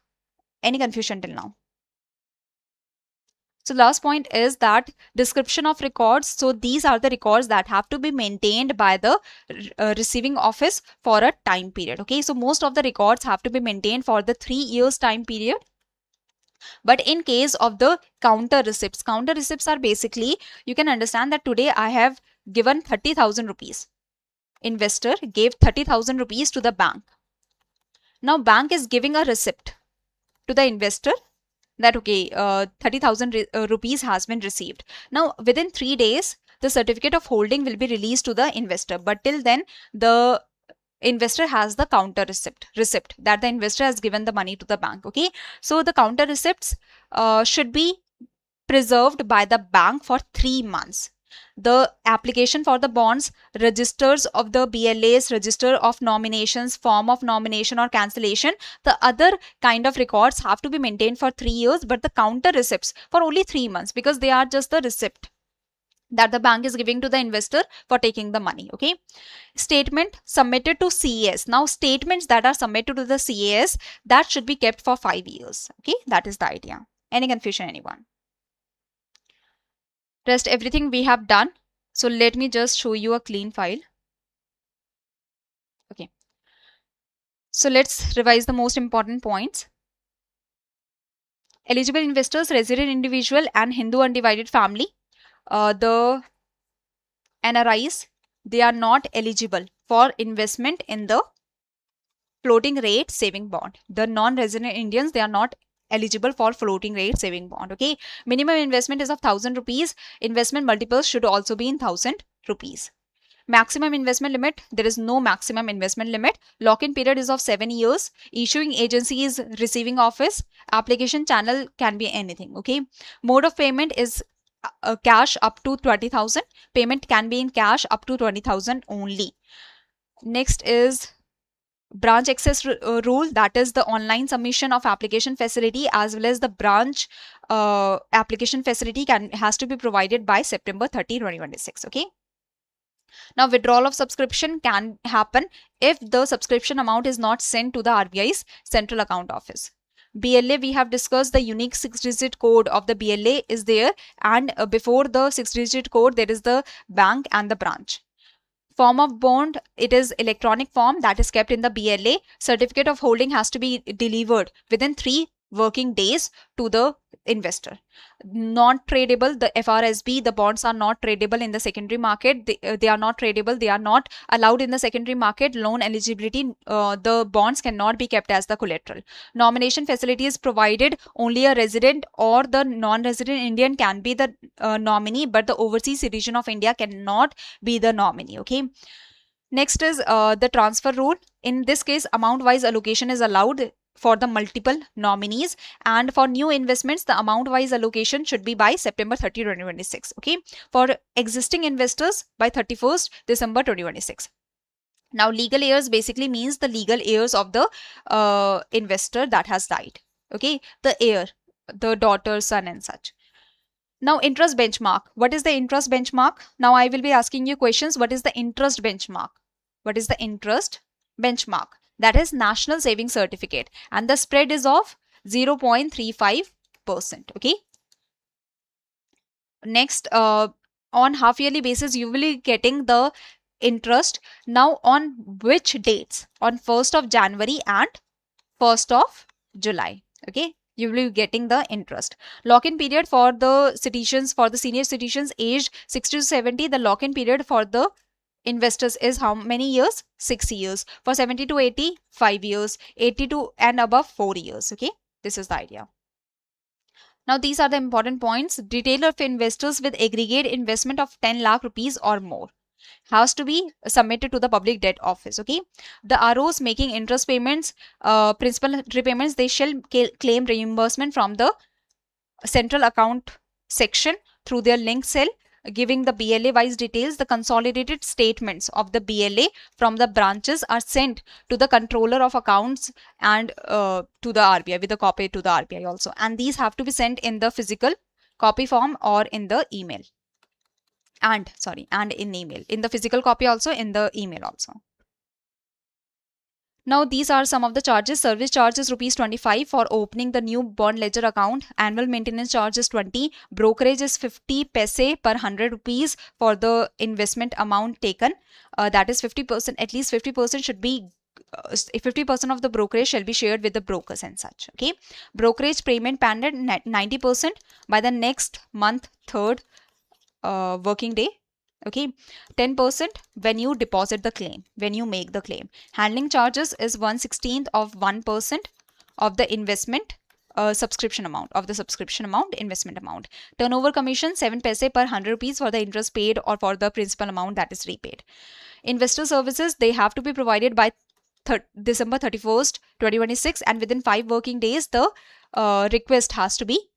Any confusion till now? So last point is that description of records. So these are the records that have to be maintained by the receiving office for a time period. Okay. So most of the records have to be maintained for the 3 years time period. But in case of the counter receipts are basically, you can understand that today I have given 30,000 rupees. Investor gave 30,000 rupees to the bank. Now bank is giving a receipt to the investor that okay, 30,000 rupees has been received. Now within 3 days the certificate of holding will be released to the investor, but till then the investor has the counter receipt that the investor has given the money to the bank. Okay. So the counter receipts should be preserved by the bank for 3 months. The application for the bonds, registers of the BLAs, register of nominations, form of nomination or cancellation, the other kind of records have to be maintained for 3 years, but the counter receipts for only 3 months, because they are just the receipt that the bank is giving to the investor for taking the money. Okay. Statement submitted to CAS. Now statements that are submitted to the CAS, that should be kept for 5 years. Okay. That is the idea. Any confusion, anyone? Rest everything we have done. So let me just show you a clean file. Okay. So let's revise the most important points. Eligible investors, resident individual and Hindu undivided family. The NRIs, they are not eligible for investment in the floating rate saving bond. The non-resident Indians, they are not eligible for floating rate saving bond. Okay. Minimum investment is of 1,000 rupees. Investment multiples should also be in 1,000 rupees. Maximum investment limit, there is no maximum investment limit. Lock-in period is of 7 years. Issuing agency is receiving office. Application channel can be anything. Okay. Mode of payment is cash up to 20,000. Payment can be in cash up to 20,000 only. Next is branch access rule, that is the online submission of application facility as well as the branch application facility has to be provided by September 30, 2026. Okay. Now withdrawal of subscription can happen if the subscription amount is not sent to the RBI's central account office. BLA, we have discussed the unique 6-digit code of the BLA is there, and before the 6-digit code, there is the bank and the branch. Form of bond, it is electronic form that is kept in the BLA. Certificate of holding has to be delivered within 3 working days to the investor. Not tradable, the FRSB, the bonds are not tradable in the secondary market. They are not tradable. They are not allowed in the secondary market. Loan eligibility, the bonds cannot be kept as the collateral. Nomination facility is provided. Only a resident or the non-resident Indian can be the nominee, but the overseas citizen of India cannot be the nominee. Okay. Next is the transfer rule. In this case, amount wise allocation is allowed for the multiple nominees, and for new investments the amount wise allocation should be by September 30, 2026. Okay, for existing investors by 31st December 2026. Now legal heirs basically means the legal heirs of the investor that has died. Okay, the heir, the daughter, son and such. Now interest benchmark. What is the interest benchmark? Now I will be asking you questions. What is the interest benchmark? What is the interest benchmark? That is National Savings Certificate, and the spread is of 0.35%. Okay. Next, on half yearly basis, you will be getting the interest. Now on which dates? On 1st of January and 1st of July. Okay. You will be getting the interest. Lock-in period for the citizens, for the senior citizens aged 60 to 70, the lock-in period for the investors is how many years? 6 years. For 70 to 80, 5 years. 80 to and above, 4 years. Okay, this is the idea. Now these are the important points. Detail of investors with aggregate investment of 10 lakh rupees or more has to be submitted to the public debt office. Okay, the ROs making interest payments, principal repayments, they shall claim reimbursement from the central account section through their link cell, giving the BLA wise details. The consolidated statements of the BLA from the branches are sent to the controller of accounts and to the RBI, with a copy to the RBI also, and these have to be sent in the physical copy form or in the email, and in email, in the physical copy also, in the email also. Now these are some of the charges. Service charge is rupees 25 for opening the new bond ledger account. Annual maintenance charge is 20. Brokerage is 50 paise per 100 rupees for the investment amount taken. That is 50%. At least 50% should be 50% of the brokerage shall be shared with the brokers and such. Okay. Brokerage payment pending 90% by the next month, third working day. Okay, 10% when you deposit the claim, when you make the claim. Handling charges is 1/16 of 1% of the investment subscription amount, investment amount. Turnover commission 7 paise per 100 rupees for the interest paid or for the principal amount that is repaid. Investor services, they have to be provided by December 31st, 2026, and within 5 working days the request has to be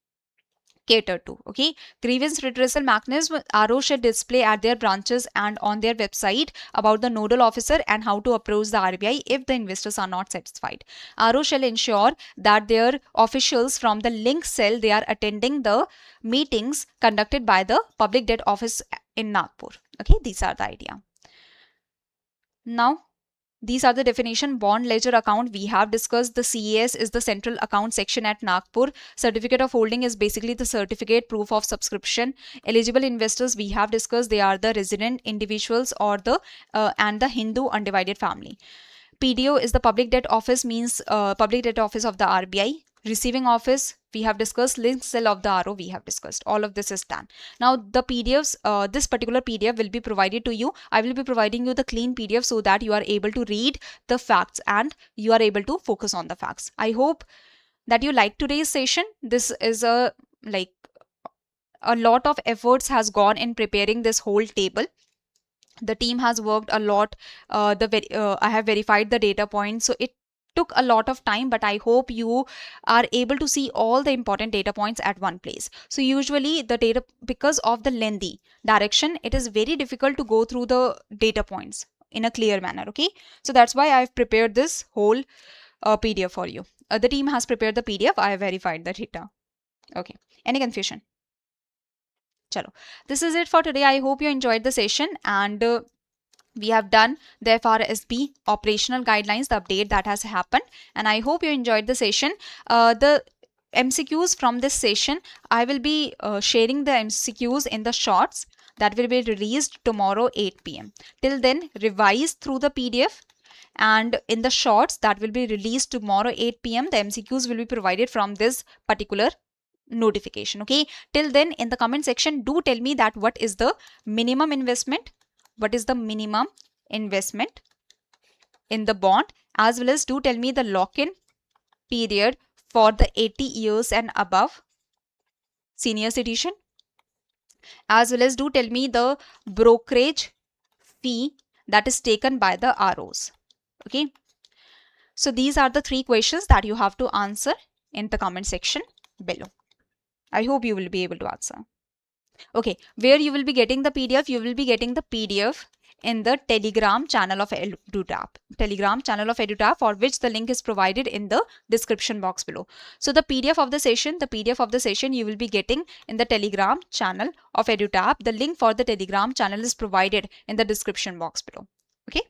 catered to. Okay, grievance redressal mechanism, RO should display at their branches and on their website about the nodal officer and how to approach the RBI if the investors are not satisfied. RO shall ensure that their officials from the link cell, they are attending the meetings conducted by the public debt office in Nagpur. Okay, these are the idea. Now these are the definition. Bond ledger account we have discussed. The CAS is the central account section at Nagpur. Certificate of holding is basically the certificate proof of subscription. Eligible investors we have discussed. They are the resident individuals or the and the Hindu undivided family. PDO is the public debt office, means public debt office of the RBI. Receiving office we have discussed. Link cell of the RO we have discussed. All of this is done. Now the PDFs, this particular PDF will be provided to you. I will be providing you the clean PDF so that you are able to read the facts and you are able to focus on the facts. I hope that you like today's session. This is a lot of efforts has gone in preparing this whole table. The team has worked a lot. I have verified the data points, so it took a lot of time, but I hope you are able to see all the important data points at one place. So usually the data, because of the lengthy direction, it is very difficult to go through the data points in a clear manner. Okay, so that's why I've prepared this whole PDF for you. The team has prepared the PDF. I have verified the data. Okay, any confusion? Chalo, this is it for today. I hope you enjoyed the session, and We have done the FRSB operational guidelines, the update that has happened, and I hope you enjoyed the session. The MCQs from this session, I will be sharing the MCQs in the shorts that will be released tomorrow 8 p.m. Till then, revise through the PDF, and in the shorts that will be released tomorrow 8 p.m. the MCQs will be provided from this particular notification. Okay, till then, in the comment section, do tell me that what is the minimum investment, what is the minimum investment in the bond, as well as do tell me the lock-in period for the 80 years and above senior citizen, as well as do tell me the brokerage fee that is taken by the ROs. Okay, so these are the 3 questions that you have to answer in the comment section below. I hope you will be able to answer. Okay, where you will be getting the PDF? You will be getting the PDF in the Telegram channel of EduTap. Telegram channel of EduTap, for which the link is provided in the description box below. So the PDF of the session you will be getting in the Telegram channel of EduTap. The link for the Telegram channel is provided in the description box below. Okay.